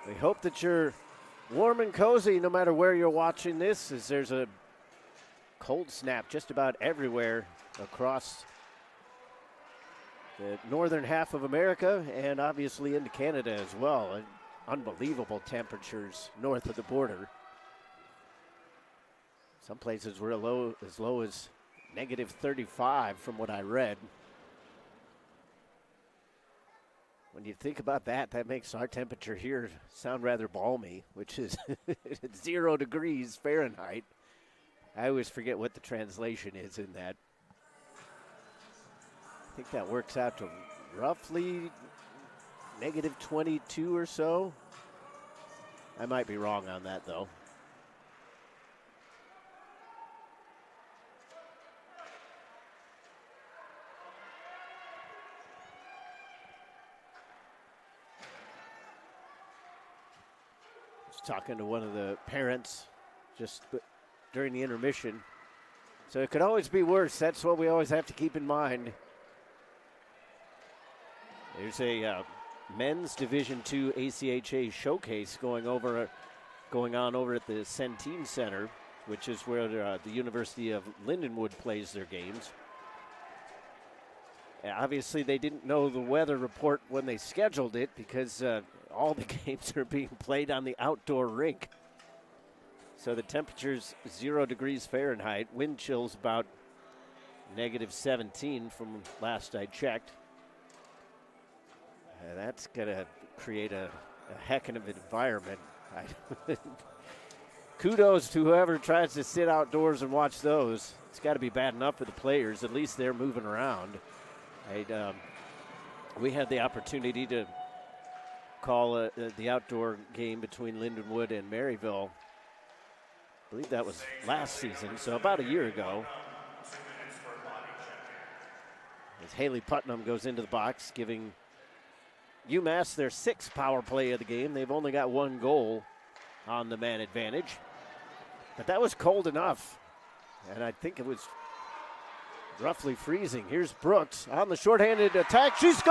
We hope that you're warm and cozy no matter where you're watching this, as there's a cold snap just about everywhere across the northern half of America and obviously into Canada as well. Unbelievable temperatures north of the border. Some places were as low as negative 35 from what I read. When you think about that, that makes our temperature here sound rather balmy, which is 0 degrees Fahrenheit. I always forget what the translation is in that. I think that works out to roughly negative 22 or so. I might be wrong on that, though. Talking to one of the parents just during the intermission. So it could always be worse. That's what we always have to keep in mind. There's a men's Division II ACHA showcase going on over at the Centene Center, which is where the University of Lindenwood plays their games. Obviously, they didn't know the weather report when they scheduled it because all the games are being played on the outdoor rink. So the temperature's 0 degrees Fahrenheit. Wind chill's about negative 17 from last I checked. And that's going to create a heck of an environment. Kudos to whoever tries to sit outdoors and watch those. It's got to be bad enough for the players. At least they're moving around. We had the opportunity to call the outdoor game between Lindenwood and Maryville. I believe that was last season, so about a year ago. As Haley Putnam goes into the box, giving UMass their 6th power play of the game. They've only got 1 goal on the man advantage. But that was cold enough, and I think it was roughly freezing. Here's Brooks on the shorthanded attack. She scores!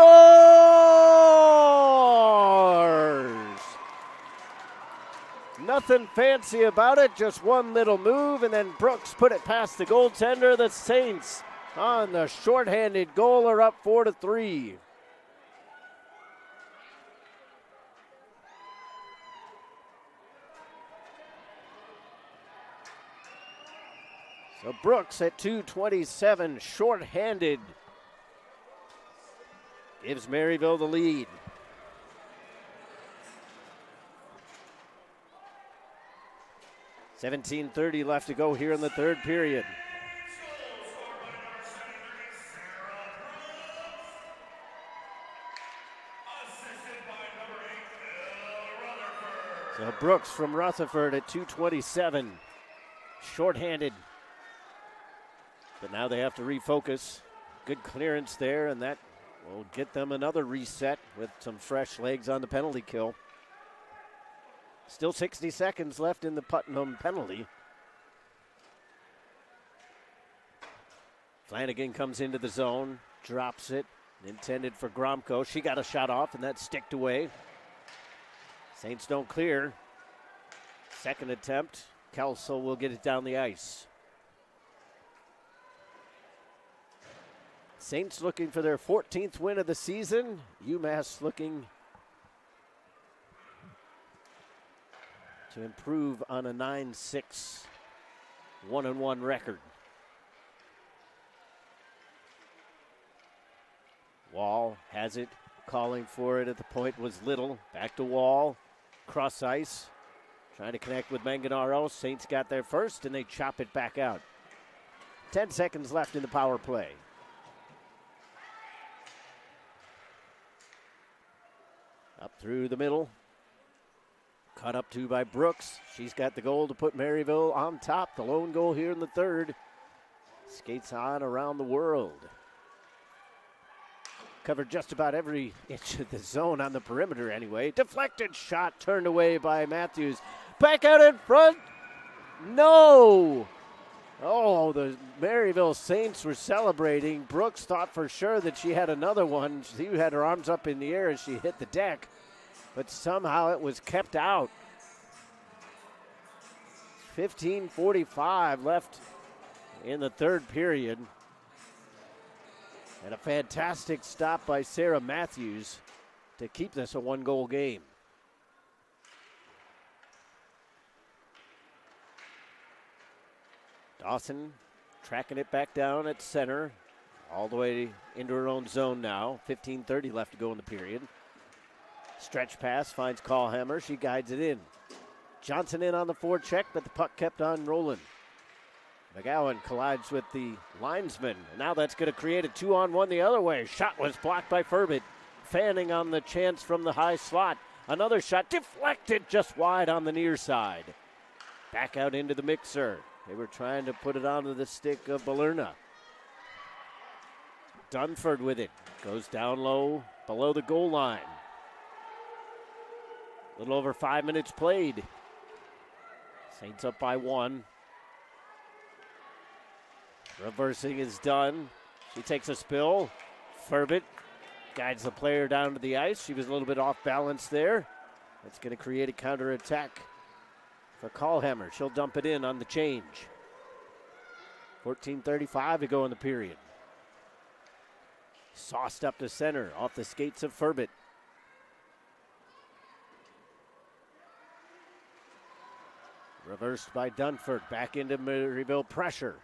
Nothing fancy about it, just one little move, and then Brooks put it past the goaltender. The Saints on the shorthanded goal are up 4-3. So Brooks at 2:27, shorthanded, gives Maryville the lead. $17:30 left to go here in the third period. So Brooks from Rutherford at 2:27, shorthanded. But now they have to refocus. Good clearance there, and that will get them another reset with some fresh legs on the penalty kill. Still 60 seconds left in the Putnam penalty. Flanagan comes into the zone, drops it, intended for Gromko. She got a shot off, and that sticked away. Saints don't clear. Second attempt, Kelso will get it down the ice. Saints looking for their 14th win of the season. UMass looking to improve on a 9-6, 1-1 record. Wall has it, calling for it at the point was Little. Back to Wall, cross ice, trying to connect with Manganaro. Saints got there first and they chop it back out. 10 seconds left in the power play. Up through the middle. Cut up to by Brooks. She's got the goal to put Maryville on top. The lone goal here in the third. Skates on around the world. Covered just about every inch of the zone on the perimeter anyway. Deflected shot turned away by Matthews. Back out in front. No! Oh, the Maryville Saints were celebrating. Brooks thought for sure that she had another one. She had her arms up in the air as she hit the deck, but somehow it was kept out. 15:45 left in the third period. And a fantastic stop by Sarah Matthews to keep this a one-goal game. Dawson tracking it back down at center, all the way into her own zone now. 15:30 left to go in the period. Stretch pass finds Callhammer. She guides it in. Johnson in on the forecheck, but the puck kept on rolling. McGowan collides with the linesman. Now that's going to create a 2-on-1 the other way. Shot was blocked by Furbit. Fanning on the chance from the high slot. Another shot deflected just wide on the near side. Back out into the mixer. They were trying to put it onto the stick of Balerna. Dunford with it. Goes down low below the goal line. A little over 5 minutes played. Saints up by 1. Reversing is done. She takes a spill. Furbit guides the player down to the ice. She was a little bit off balance there. That's going to create a counterattack for Callhammer. She'll dump it in on the change. 14:35 to go in the period. Sauced up to center off the skates of Furbit. Reversed by Dunford. Back into Maryville pressure.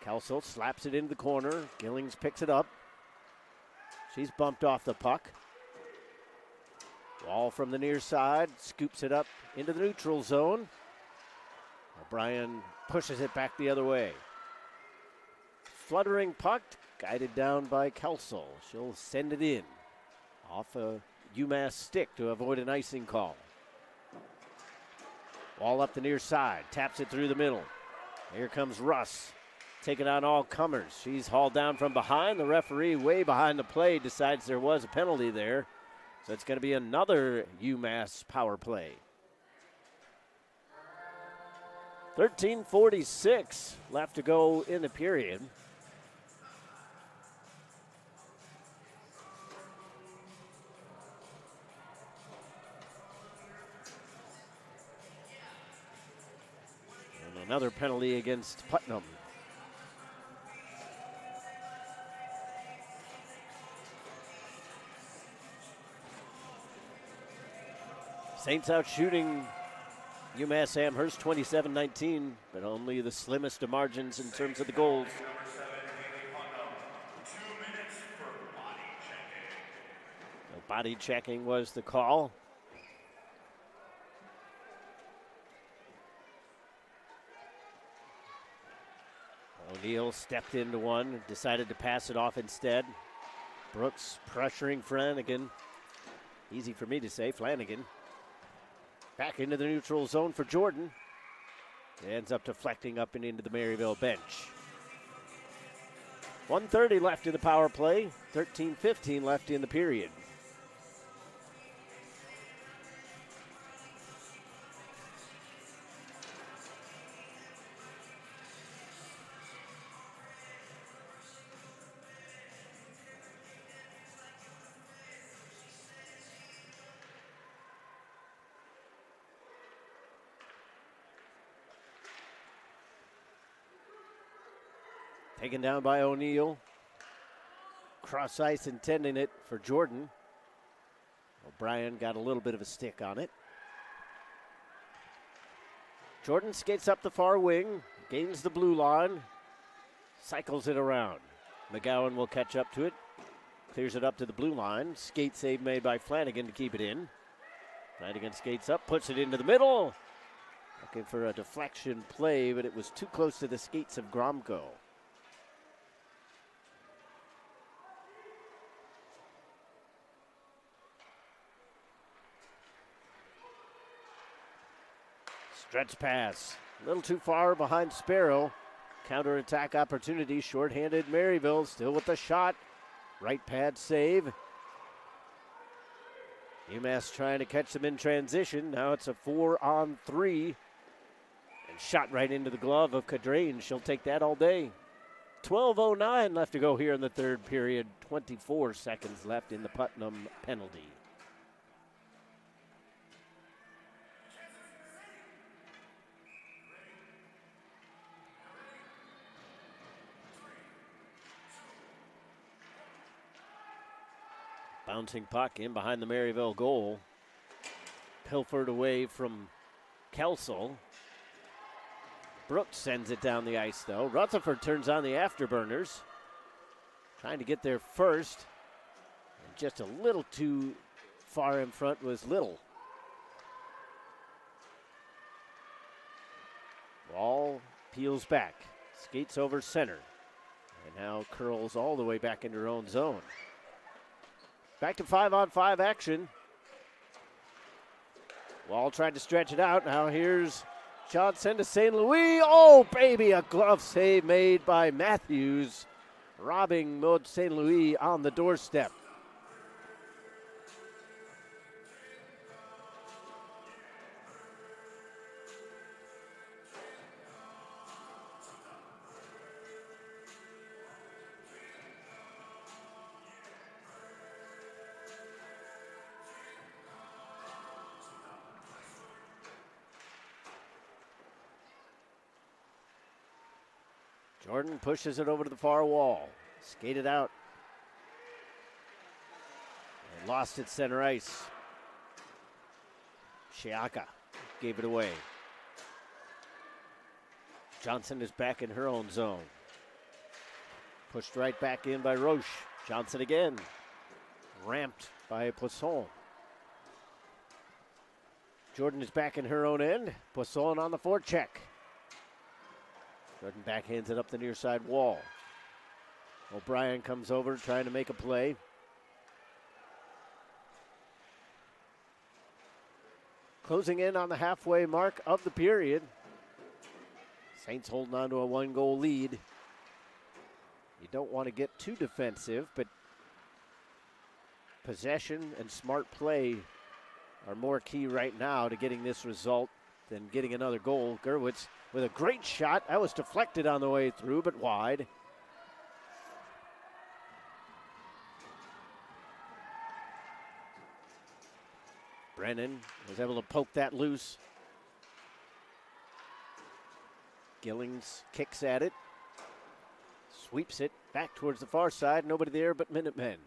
Kelso slaps it into the corner. Gillings picks it up. She's bumped off the puck. Wall from the near side. Scoops it up into the neutral zone. O'Brien pushes it back the other way. Fluttering puck. Guided down by Kelso. She'll send it in. Off a UMass stick to avoid an icing call. Wall up the near side. Taps it through the middle. Here comes Russ. Taking on all comers. She's hauled down from behind. The referee way behind the play decides there was a penalty there. So it's going to be another UMass power play. 13:46 left to go in the period. And another penalty against Putnam. Saints out shooting UMass Amherst 27-19, but only the slimmest of margins in terms of the goals.
Number 7, Haley Putnam, 2 minutes for body checking.
So body checking was the call. O'Neill stepped into one, decided to pass it off instead. Brooks pressuring Flanagan. Easy for me to say, Flanagan. Back into the neutral zone for Jordan. It ends up deflecting up and into the Maryville bench. 1:30 left in the power play. 13:15 left in the period. Taken down by O'Neal. Cross ice intending it for Jordan. O'Brien got a little bit of a stick on it. Jordan skates up the far wing, gains the blue line, cycles it around. McGowan will catch up to it, clears it up to the blue line. Skate save made by Flanagan to keep it in. Flanagan skates up, puts it into the middle. Looking for a deflection play, but it was too close to the skates of Gromko. Stretch pass, a little too far behind Sparrow. Counterattack opportunity, shorthanded Maryville, still with the shot. Right pad save. UMass trying to catch them in transition. Now it's a 4-on-3. And shot right into the glove of Cadrain. She'll take that all day. 12:09 left to go here in the third period. 24 seconds left in the Putnam penalty. Bouncing puck in behind the Maryville goal. Pilfered away from Kelsel. Brooks sends it down the ice, though. Rutherford turns on the afterburners. Trying to get there first. And just a little too far in front was Little. Ball peels back. Skates over center. And now curls all the way back into her own zone. Back to 5-on-5 action. Wall tried to stretch it out. Now here's Johnson to St. Louis. Oh, baby, a glove save made by Matthews, robbing Maud St. Louis on the doorstep. Jordan pushes it over to the far wall. Skated out. And lost at center ice. Shiaka gave it away. Johnson is back in her own zone. Pushed right back in by Roche. Johnson again. Ramped by Poisson. Jordan is back in her own end. Poisson on the forecheck. Jordan backhands it up the near side wall. O'Brien comes over trying to make a play. Closing in on the halfway mark of the period. Saints holding on to a 1-goal lead. You don't want to get too defensive, but possession and smart play are more key right now to getting this result than getting another goal. Gerwitz with a great shot. That was deflected on the way through, but wide. Brennan was able to poke that loose. Gillings kicks at it. Sweeps it back towards the far side. Nobody there but Minutemen.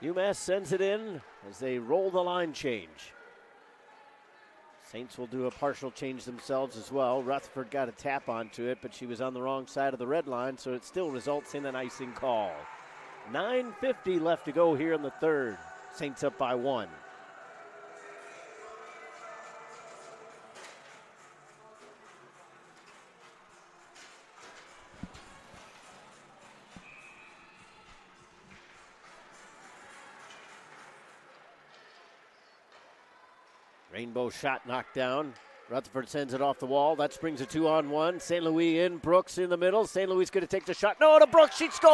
UMass sends it in as they roll the line change. Saints will do a partial change themselves as well. Rutherford got a tap onto it, but she was on the wrong side of the red line, so it still results in an icing call. 9:50 left to go here in the third. Saints up by 1. Rainbow shot knocked down. Rutherford sends it off the wall. That springs a 2-on-1. St. Louis in. Brooks in the middle. St. Louis going to take the shot. No, to Brooks. She scores!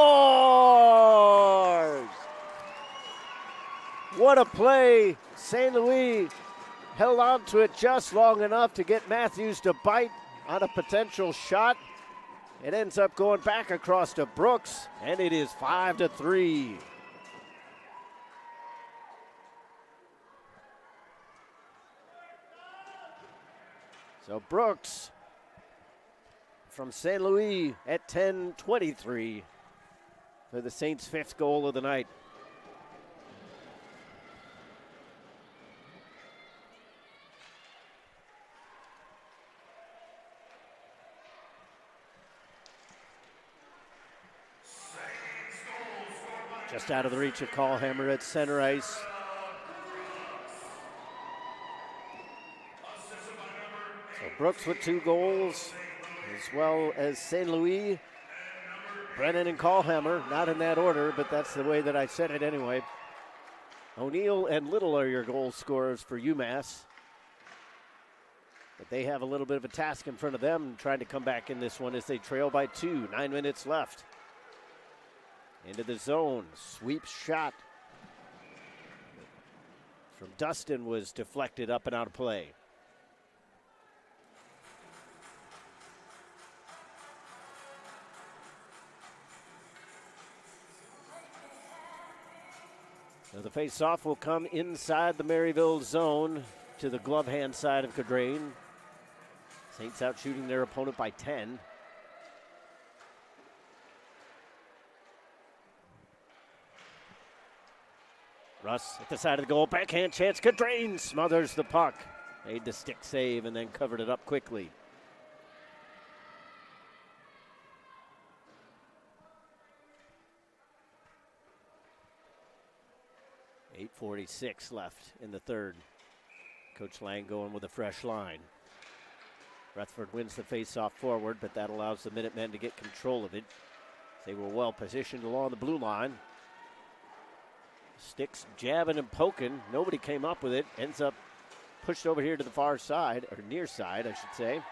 What a play. St. Louis held on to it just long enough to get Matthews to bite on a potential shot. It ends up going back across to Brooks, and it is 5-3. So Brooks from St. Louis at 10:23 for the Saints' 5th goal of the night. Just out of the reach of Callhammer at center ice. So Brooks with 2 goals, as well as St. Louis, Brennan and Callhammer. Not in that order, but that's the way that I said it anyway. O'Neill and Little are your goal scorers for UMass. But they have a little bit of a task in front of them, trying to come back in this one as they trail by 2. 9 minutes left. Into the zone, sweep shot from Dustin was deflected up and out of play. So the face-off will come inside the Maryville zone to the glove hand side of Cadrain. Saints out shooting their opponent by 10. Russ at the side of the goal, backhand chance. Cadrain smothers the puck. Made the stick save and then covered it up quickly. .8:46 left in the third. Coach Lang going with a fresh line. Rutherford wins the face-off forward, but that allows the Minutemen to get control of it. They were well positioned along the blue line. Sticks jabbing and poking. Nobody came up with it. Ends up pushed over here to the far side, or near side, I should say.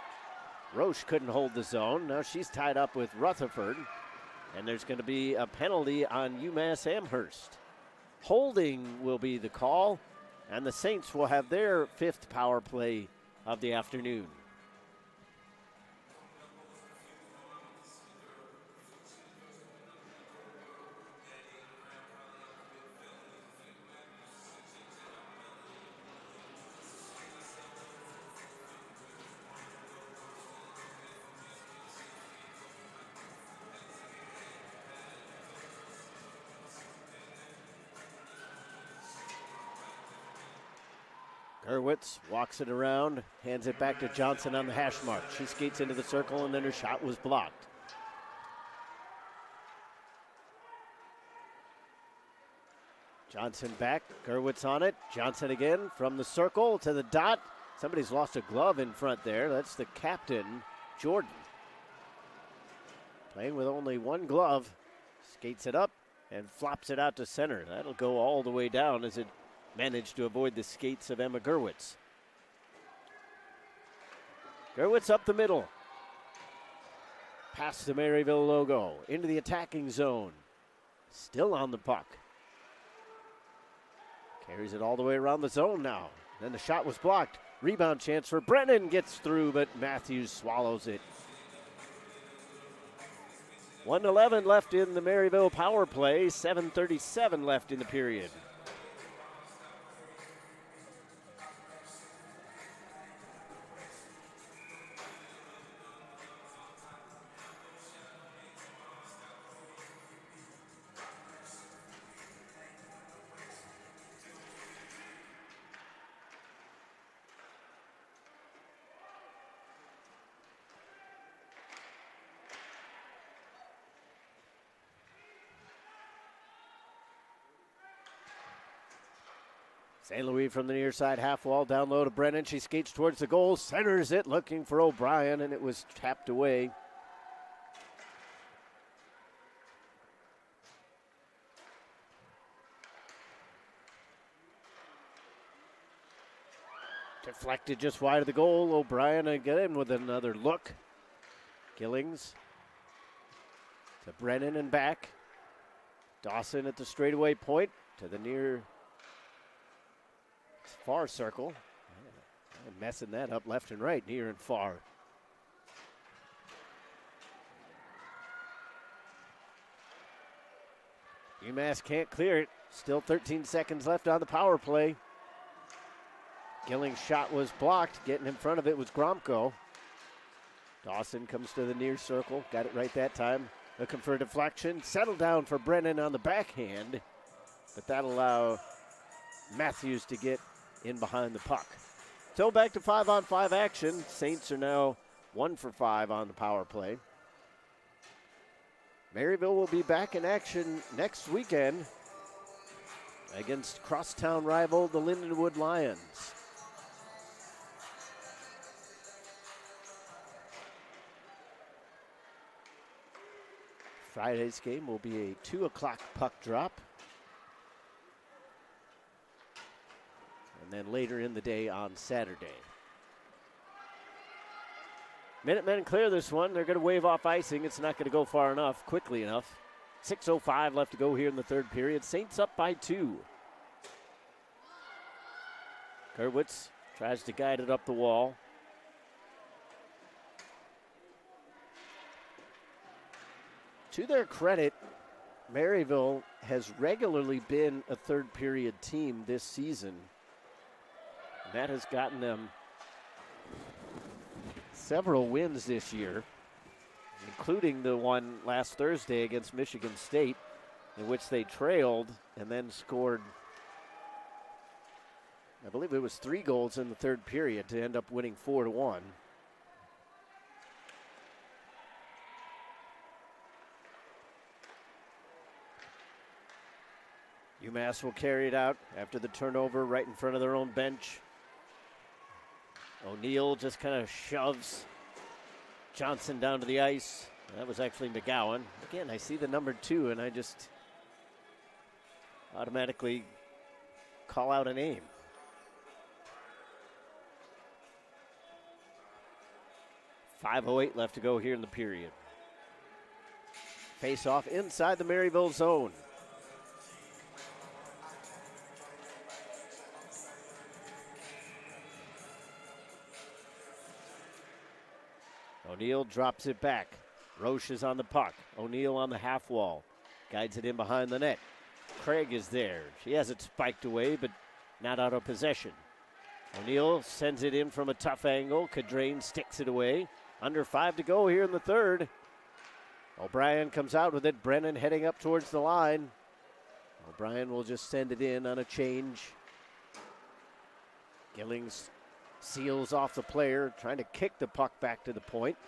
Roche couldn't hold the zone. Now she's tied up with Rutherford. And there's going to be a penalty on UMass Amherst. Holding will be the call, and the Saints will have their 5th power play of the afternoon. Hurwitz walks it around, hands it back to Johnson on the hash mark. She skates into the circle, and then her shot was blocked. Johnson back, Hurwitz on it. Johnson again from the circle to the dot. Somebody's lost a glove in front there. That's the captain, Jordan. Playing with only 1 glove. Skates it up and flops it out to center. That'll go all the way down as it managed to avoid the skates of Emma Gerwitz. Gerwitz up the middle. Past the Maryville logo. Into the attacking zone. Still on the puck. Carries it all the way around the zone now. Then the shot was blocked. Rebound chance for Brennan. Gets through, but Matthews swallows it. 1:11 left in the Maryville power play. 7:37 left in the period. St. Louis from the near side half wall, down low to Brennan. She skates towards the goal, centers it, looking for O'Brien, and it was tapped away. Deflected just wide of the goal. O'Brien again with another look. Gillings to Brennan and back. Dawson at the straightaway point to the near far circle. I'm messing that up left and right, near and far. UMass can't clear it. Still 13 seconds left on the power play. Gilling's shot was blocked. Getting in front of it was Gromko. Dawson comes to the near circle. Got it right that time. Looking for a deflection. Settle down for Brennan on the backhand. But that'll allow Matthews to get in behind the puck. So back to 5-on-5 action. Saints are now 1 for 5 on the power play. Maryville will be back in action next weekend against crosstown rival the Lindenwood Lions. Friday's game will be a 2 o'clock puck drop. And then later in the day on Saturday. Minutemen clear this one. They're going to wave off icing. It's not going to go far enough, quickly enough. 6:05 left to go here in the third period. Saints up by 2. Kerwitz tries to guide it up the wall. To their credit, Maryville has regularly been a third period team this season. And that has gotten them several wins this year, including the one last Thursday against Michigan State, in which they trailed and then scored, I believe it was 3 goals in the third period to end up winning 4-1. UMass will carry it out after the turnover right in front of their own bench. O'Neill just kind of shoves Johnson down to the ice. That was actually McGowan. Again, I see the number 2 and I just automatically call out a name. .508 left to go here in the period. Face off inside the Maryville zone. O'Neill drops it back. Roche is on the puck. O'Neill on the half wall. Guides it in behind the net. Craig is there. She has it spiked away, but not out of possession. O'Neill sends it in from a tough angle. Cadrain sticks it away. Under 5 to go here in the third. O'Brien comes out with it. Brennan heading up towards the line. O'Brien will just send it in on a change. Gillings seals off the player, trying to kick the puck back to the point.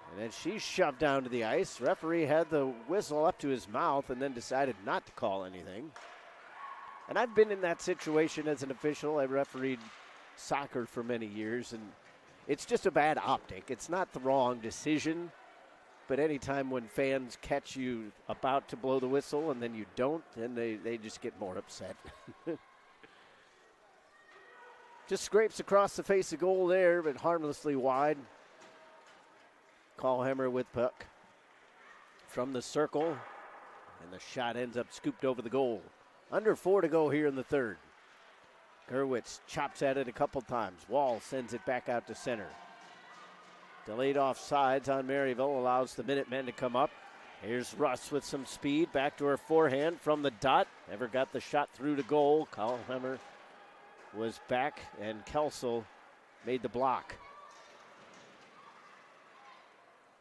And then she's shoved down to the ice. Referee had the whistle up to his mouth and then decided not to call anything. And I've been in that situation as an official. I refereed soccer for many years, and it's just a bad optic. It's not the wrong decision, but anytime when fans catch you about to blow the whistle and then you don't, then they just get more upset. Just scrapes across the face of goal there, but harmlessly wide. Callhammer with puck from the circle, and the shot ends up scooped over the goal. Under 4 to go here in the third. Gerwitz chops at it a couple times. Wall sends it back out to center. Delayed offsides on Maryville allows the Minutemen to come up. Here's Russ with some speed. Back to her forehand from the dot. Never got the shot through to goal. Callhammer was back, and Kelsel made the block.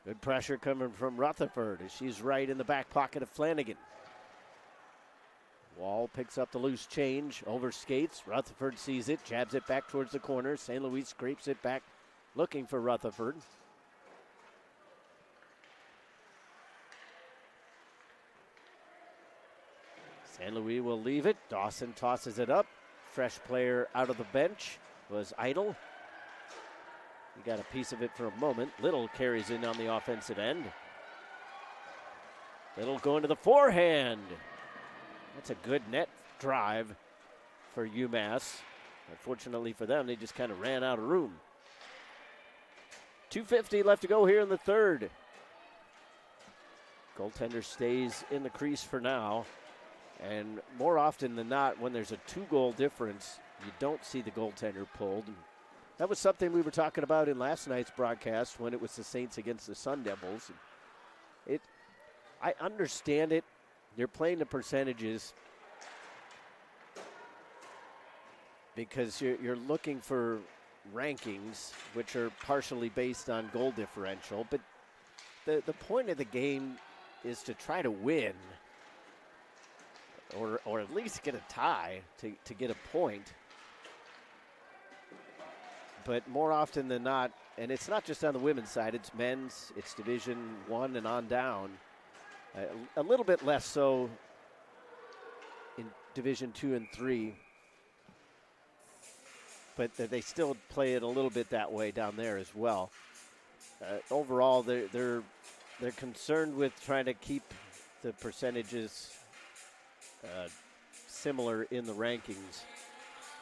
Good pressure coming from Rutherford as she's right in the back pocket of Flanagan. Wall picks up the loose change, over skates. Rutherford sees it, jabs it back towards the corner. St. Louis scrapes it back, looking for Rutherford. St. Louis will leave it. Dawson tosses it up. Fresh player out of the bench was Idle. He got a piece of it for a moment. Little carries in on the offensive end. Little going to the forehand. That's a good net drive for UMass. Unfortunately for them, they just kind of ran out of room. 2:50 left to go here in the third. Goaltender stays in the crease for now. And more often than not, when there's a 2-goal difference, you don't see the goaltender pulled. That was something we were talking about in last night's broadcast when it was the Saints against the Sun Devils. I understand it. You're playing the percentages because you're looking for rankings, which are partially based on goal differential, but the point of the game is to try to win or at least get a tie to get a point. But more often than not, and it's not just on the women's side, it's men's, it's Division I and on down. A little bit less so in Division II and III, but they still play it a little bit that way down there as well. Overall, they're concerned with trying to keep the percentages similar in the rankings,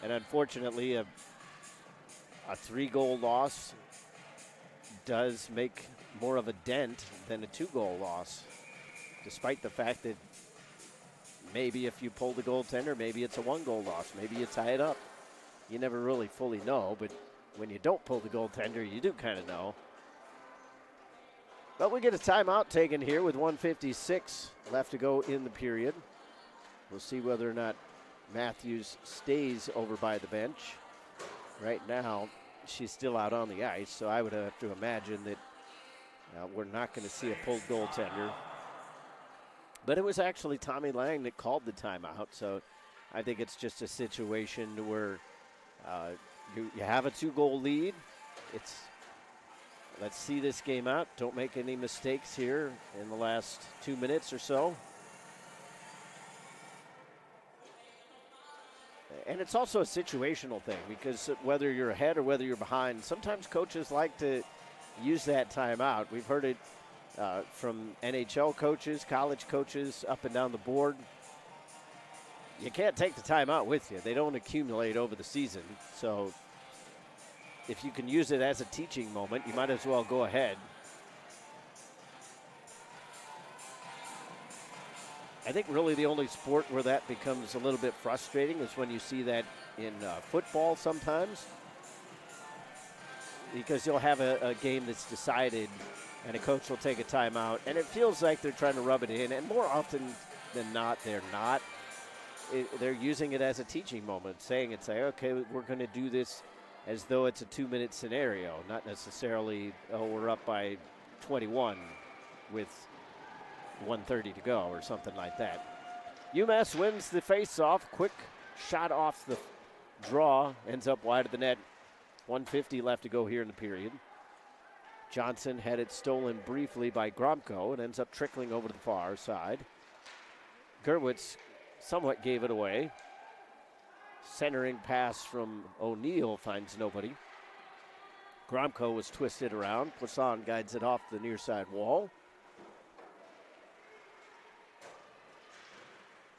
and unfortunately, a 3-goal loss does make more of a dent than a 2-goal loss, despite the fact that maybe if you pull the goaltender, maybe it's a 1-goal loss, maybe you tie it up. You never really fully know, but when you don't pull the goaltender, you do kind of know. But we get a timeout taken here with 1:56 left to go in the period. We'll see whether or not Matthews stays over by the bench. Right now, she's still out on the ice, so I would have to imagine that we're not going to see a pulled goaltender. But it was actually Tommy Lang that called the timeout, so I think it's just a situation where you have a 2-goal lead. Let's see this game out. Don't make any mistakes here in the last 2 minutes or so. And it's also a situational thing, because whether you're ahead or whether you're behind, sometimes coaches like to use that timeout. We've heard it from NHL coaches, college coaches, up and down the board. You can't take the timeout with you. They don't accumulate over the season. So if you can use it as a teaching moment, you might as well go ahead. I think really the only sport where that becomes a little bit frustrating is when you see that in football sometimes, because you'll have a game that's decided and a coach will take a timeout and it feels like they're trying to rub it in, and more often than not they're not. They're using it as a teaching moment, saying it's like, okay, we're going to do this as though it's a 2-minute scenario, not necessarily, oh, we're up by 21 with 1:30 to go or something like that. UMass wins the face-off. Quick shot off the draw, ends up wide of the net. 1:50 left to go here in the period. Johnson had it stolen briefly by Gromko and ends up trickling over to the far side. Gerwitz somewhat gave it away. Centering pass from O'Neill finds nobody. Gromko was twisted around. Poisson guides it off the near side wall.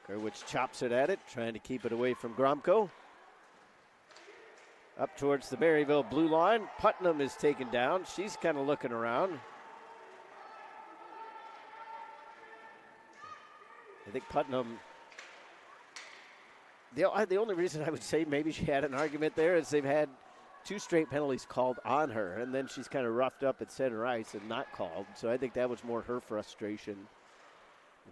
Gerwitz chops it at it, trying to keep it away from Gromko. Up towards the Maryville blue line. Putnam is taken down. She's kind of looking around. I think Putnam, the only reason I would say maybe she had an argument there is they've had 2 straight penalties called on her, and then she's kind of roughed up at center ice and not called. So I think that was more her frustration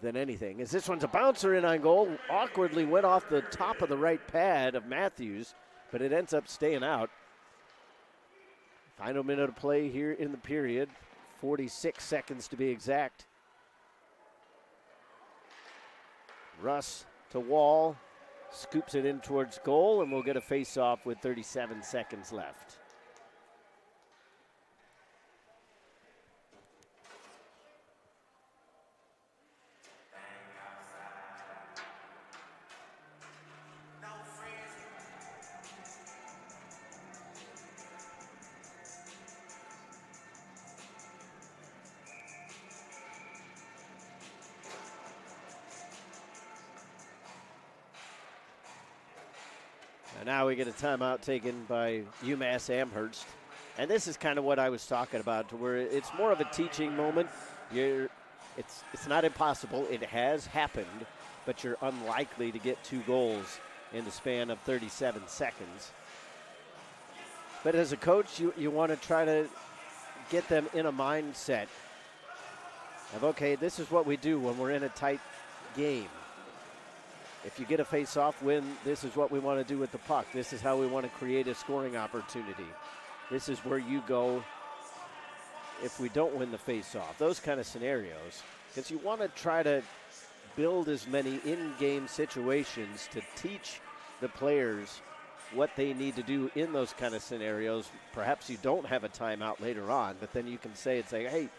than anything. As this one's a bouncer in on goal, awkwardly went off the top of the right pad of Matthews, but it ends up staying out. Final minute of play here in the period, 46 seconds to be exact. Russ to Wall, scoops it in towards goal, and we'll get a face-off with 37 seconds left. And now we get a timeout taken by UMass Amherst. And this is kind of what I was talking about, to where it's more of a teaching moment. It's not impossible. It has happened, but you're unlikely to get 2 goals in the span of 37 seconds. But as a coach, you want to try to get them in a mindset of, okay, this is what we do when we're in a tight game. if you get a face-off win, this is what we want to do with the puck. This is how we want to create a scoring opportunity. This is where you go if we don't win the face-off. Those kind of scenarios. Because you want to try to build as many in-game situations to teach the players what they need to do in those kind of scenarios. Perhaps you don't have a timeout later on, but then you can say, hey,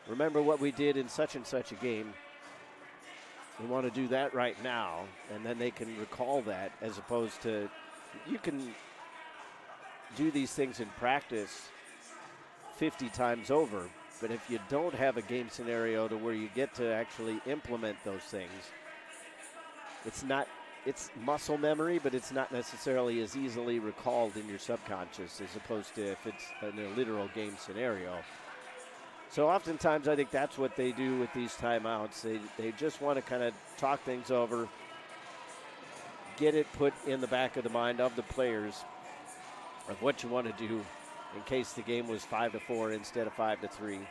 remember what we did in such and such a game. We want to do that right now, and then they can recall that, as opposed to, you can do these things in practice 50 times over, but if you don't have a game scenario to where you get to actually implement those things, it's muscle memory, but it's not necessarily as easily recalled in your subconscious as opposed to if it's in a literal game scenario. So oftentimes I think that's what they do with these timeouts. They just want to kind of talk things over, get it put in the back of the mind of the players of what you want to do in case the game was 5-4 instead of 5-3.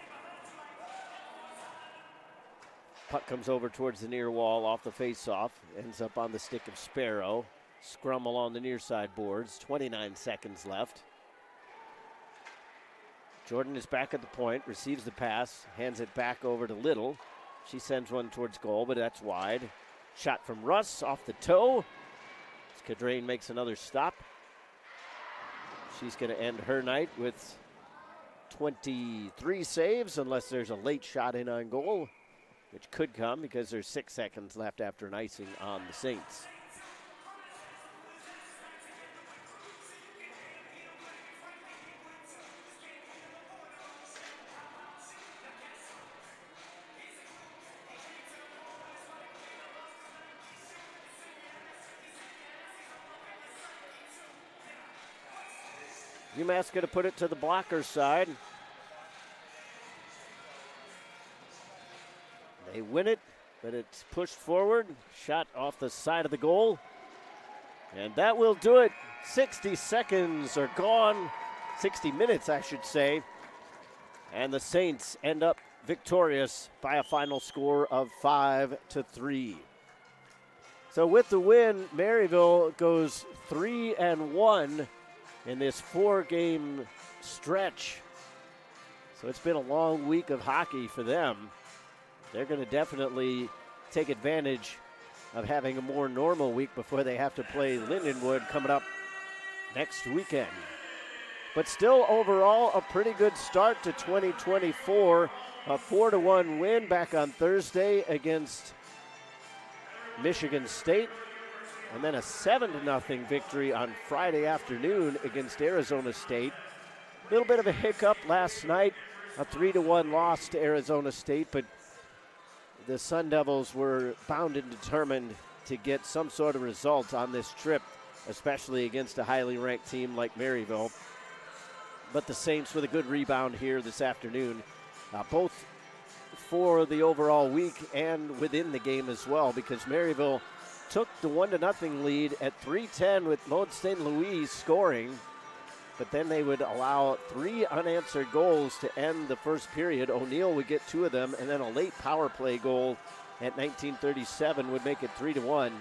Puck comes over towards the near wall off the faceoff, ends up on the stick of Sparrow. Scrum along the near side boards, 29 seconds left. Jordan is back at the point, receives the pass, hands it back over to Little. She sends one towards goal, but that's wide. Shot from Russ off the toe. Cadrain makes another stop. She's going to end her night with 23 saves unless there's a late shot in on goal, which could come because there's 6 seconds left after an icing on the Saints. UMass going to put it to the blocker side. They win it, but it's pushed forward. Shot off the side of the goal. And that will do it. 60 seconds are gone. 60 minutes, I should say. And the Saints end up victorious by a final score of 5-3. So with the win, Maryville goes 3-1 in this 4-game stretch. So it's been a long week of hockey for them. They're going to definitely take advantage of having a more normal week before they have to play Lindenwood coming up next weekend. But still, overall, a pretty good start to 2024. A 4-1 win back on Thursday against Michigan State. And then a 7-0 victory on Friday afternoon against Arizona State. A little bit of a hiccup last night, a 3-1 loss to Arizona State, but the Sun Devils were bound and determined to get some sort of result on this trip, especially against a highly ranked team like Maryville. But the Saints with a good rebound here this afternoon, both for the overall week and within the game as well, because Maryville took the 1-0 lead at 3:10 with Maud St. Louis scoring, but then they would allow 3 unanswered goals to end the first period. O'Neill would get 2 of them, and then a late power play goal at 19:37 would make it 3-1.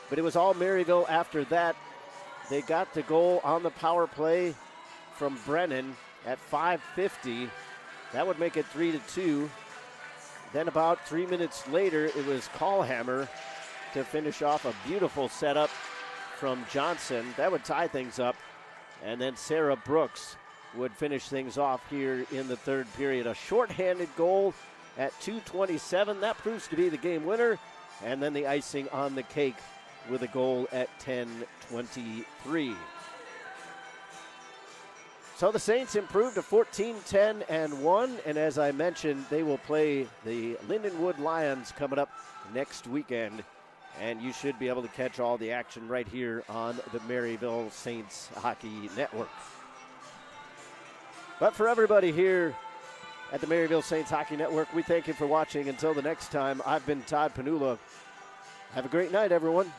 But it was all Maryville after that. They got the goal on the power play from Brennan at 5:50. That would make it 3-2. Then about 3 minutes later, it was Callhammer to finish off a beautiful setup from Johnson. That would tie things up. And then Sarah Brooks would finish things off here in the third period. A shorthanded goal at 2:27. That proves to be the game winner. And then the icing on the cake with a goal at 10:23. So the Saints improved to 14-10-1. And as I mentioned, they will play the Lindenwood Lions coming up next weekend. And you should be able to catch all the action right here on the Maryville Saints Hockey Network. But for everybody here at the Maryville Saints Hockey Network, we thank you for watching. Until the next time, I've been Todd Panula. Have a great night, everyone.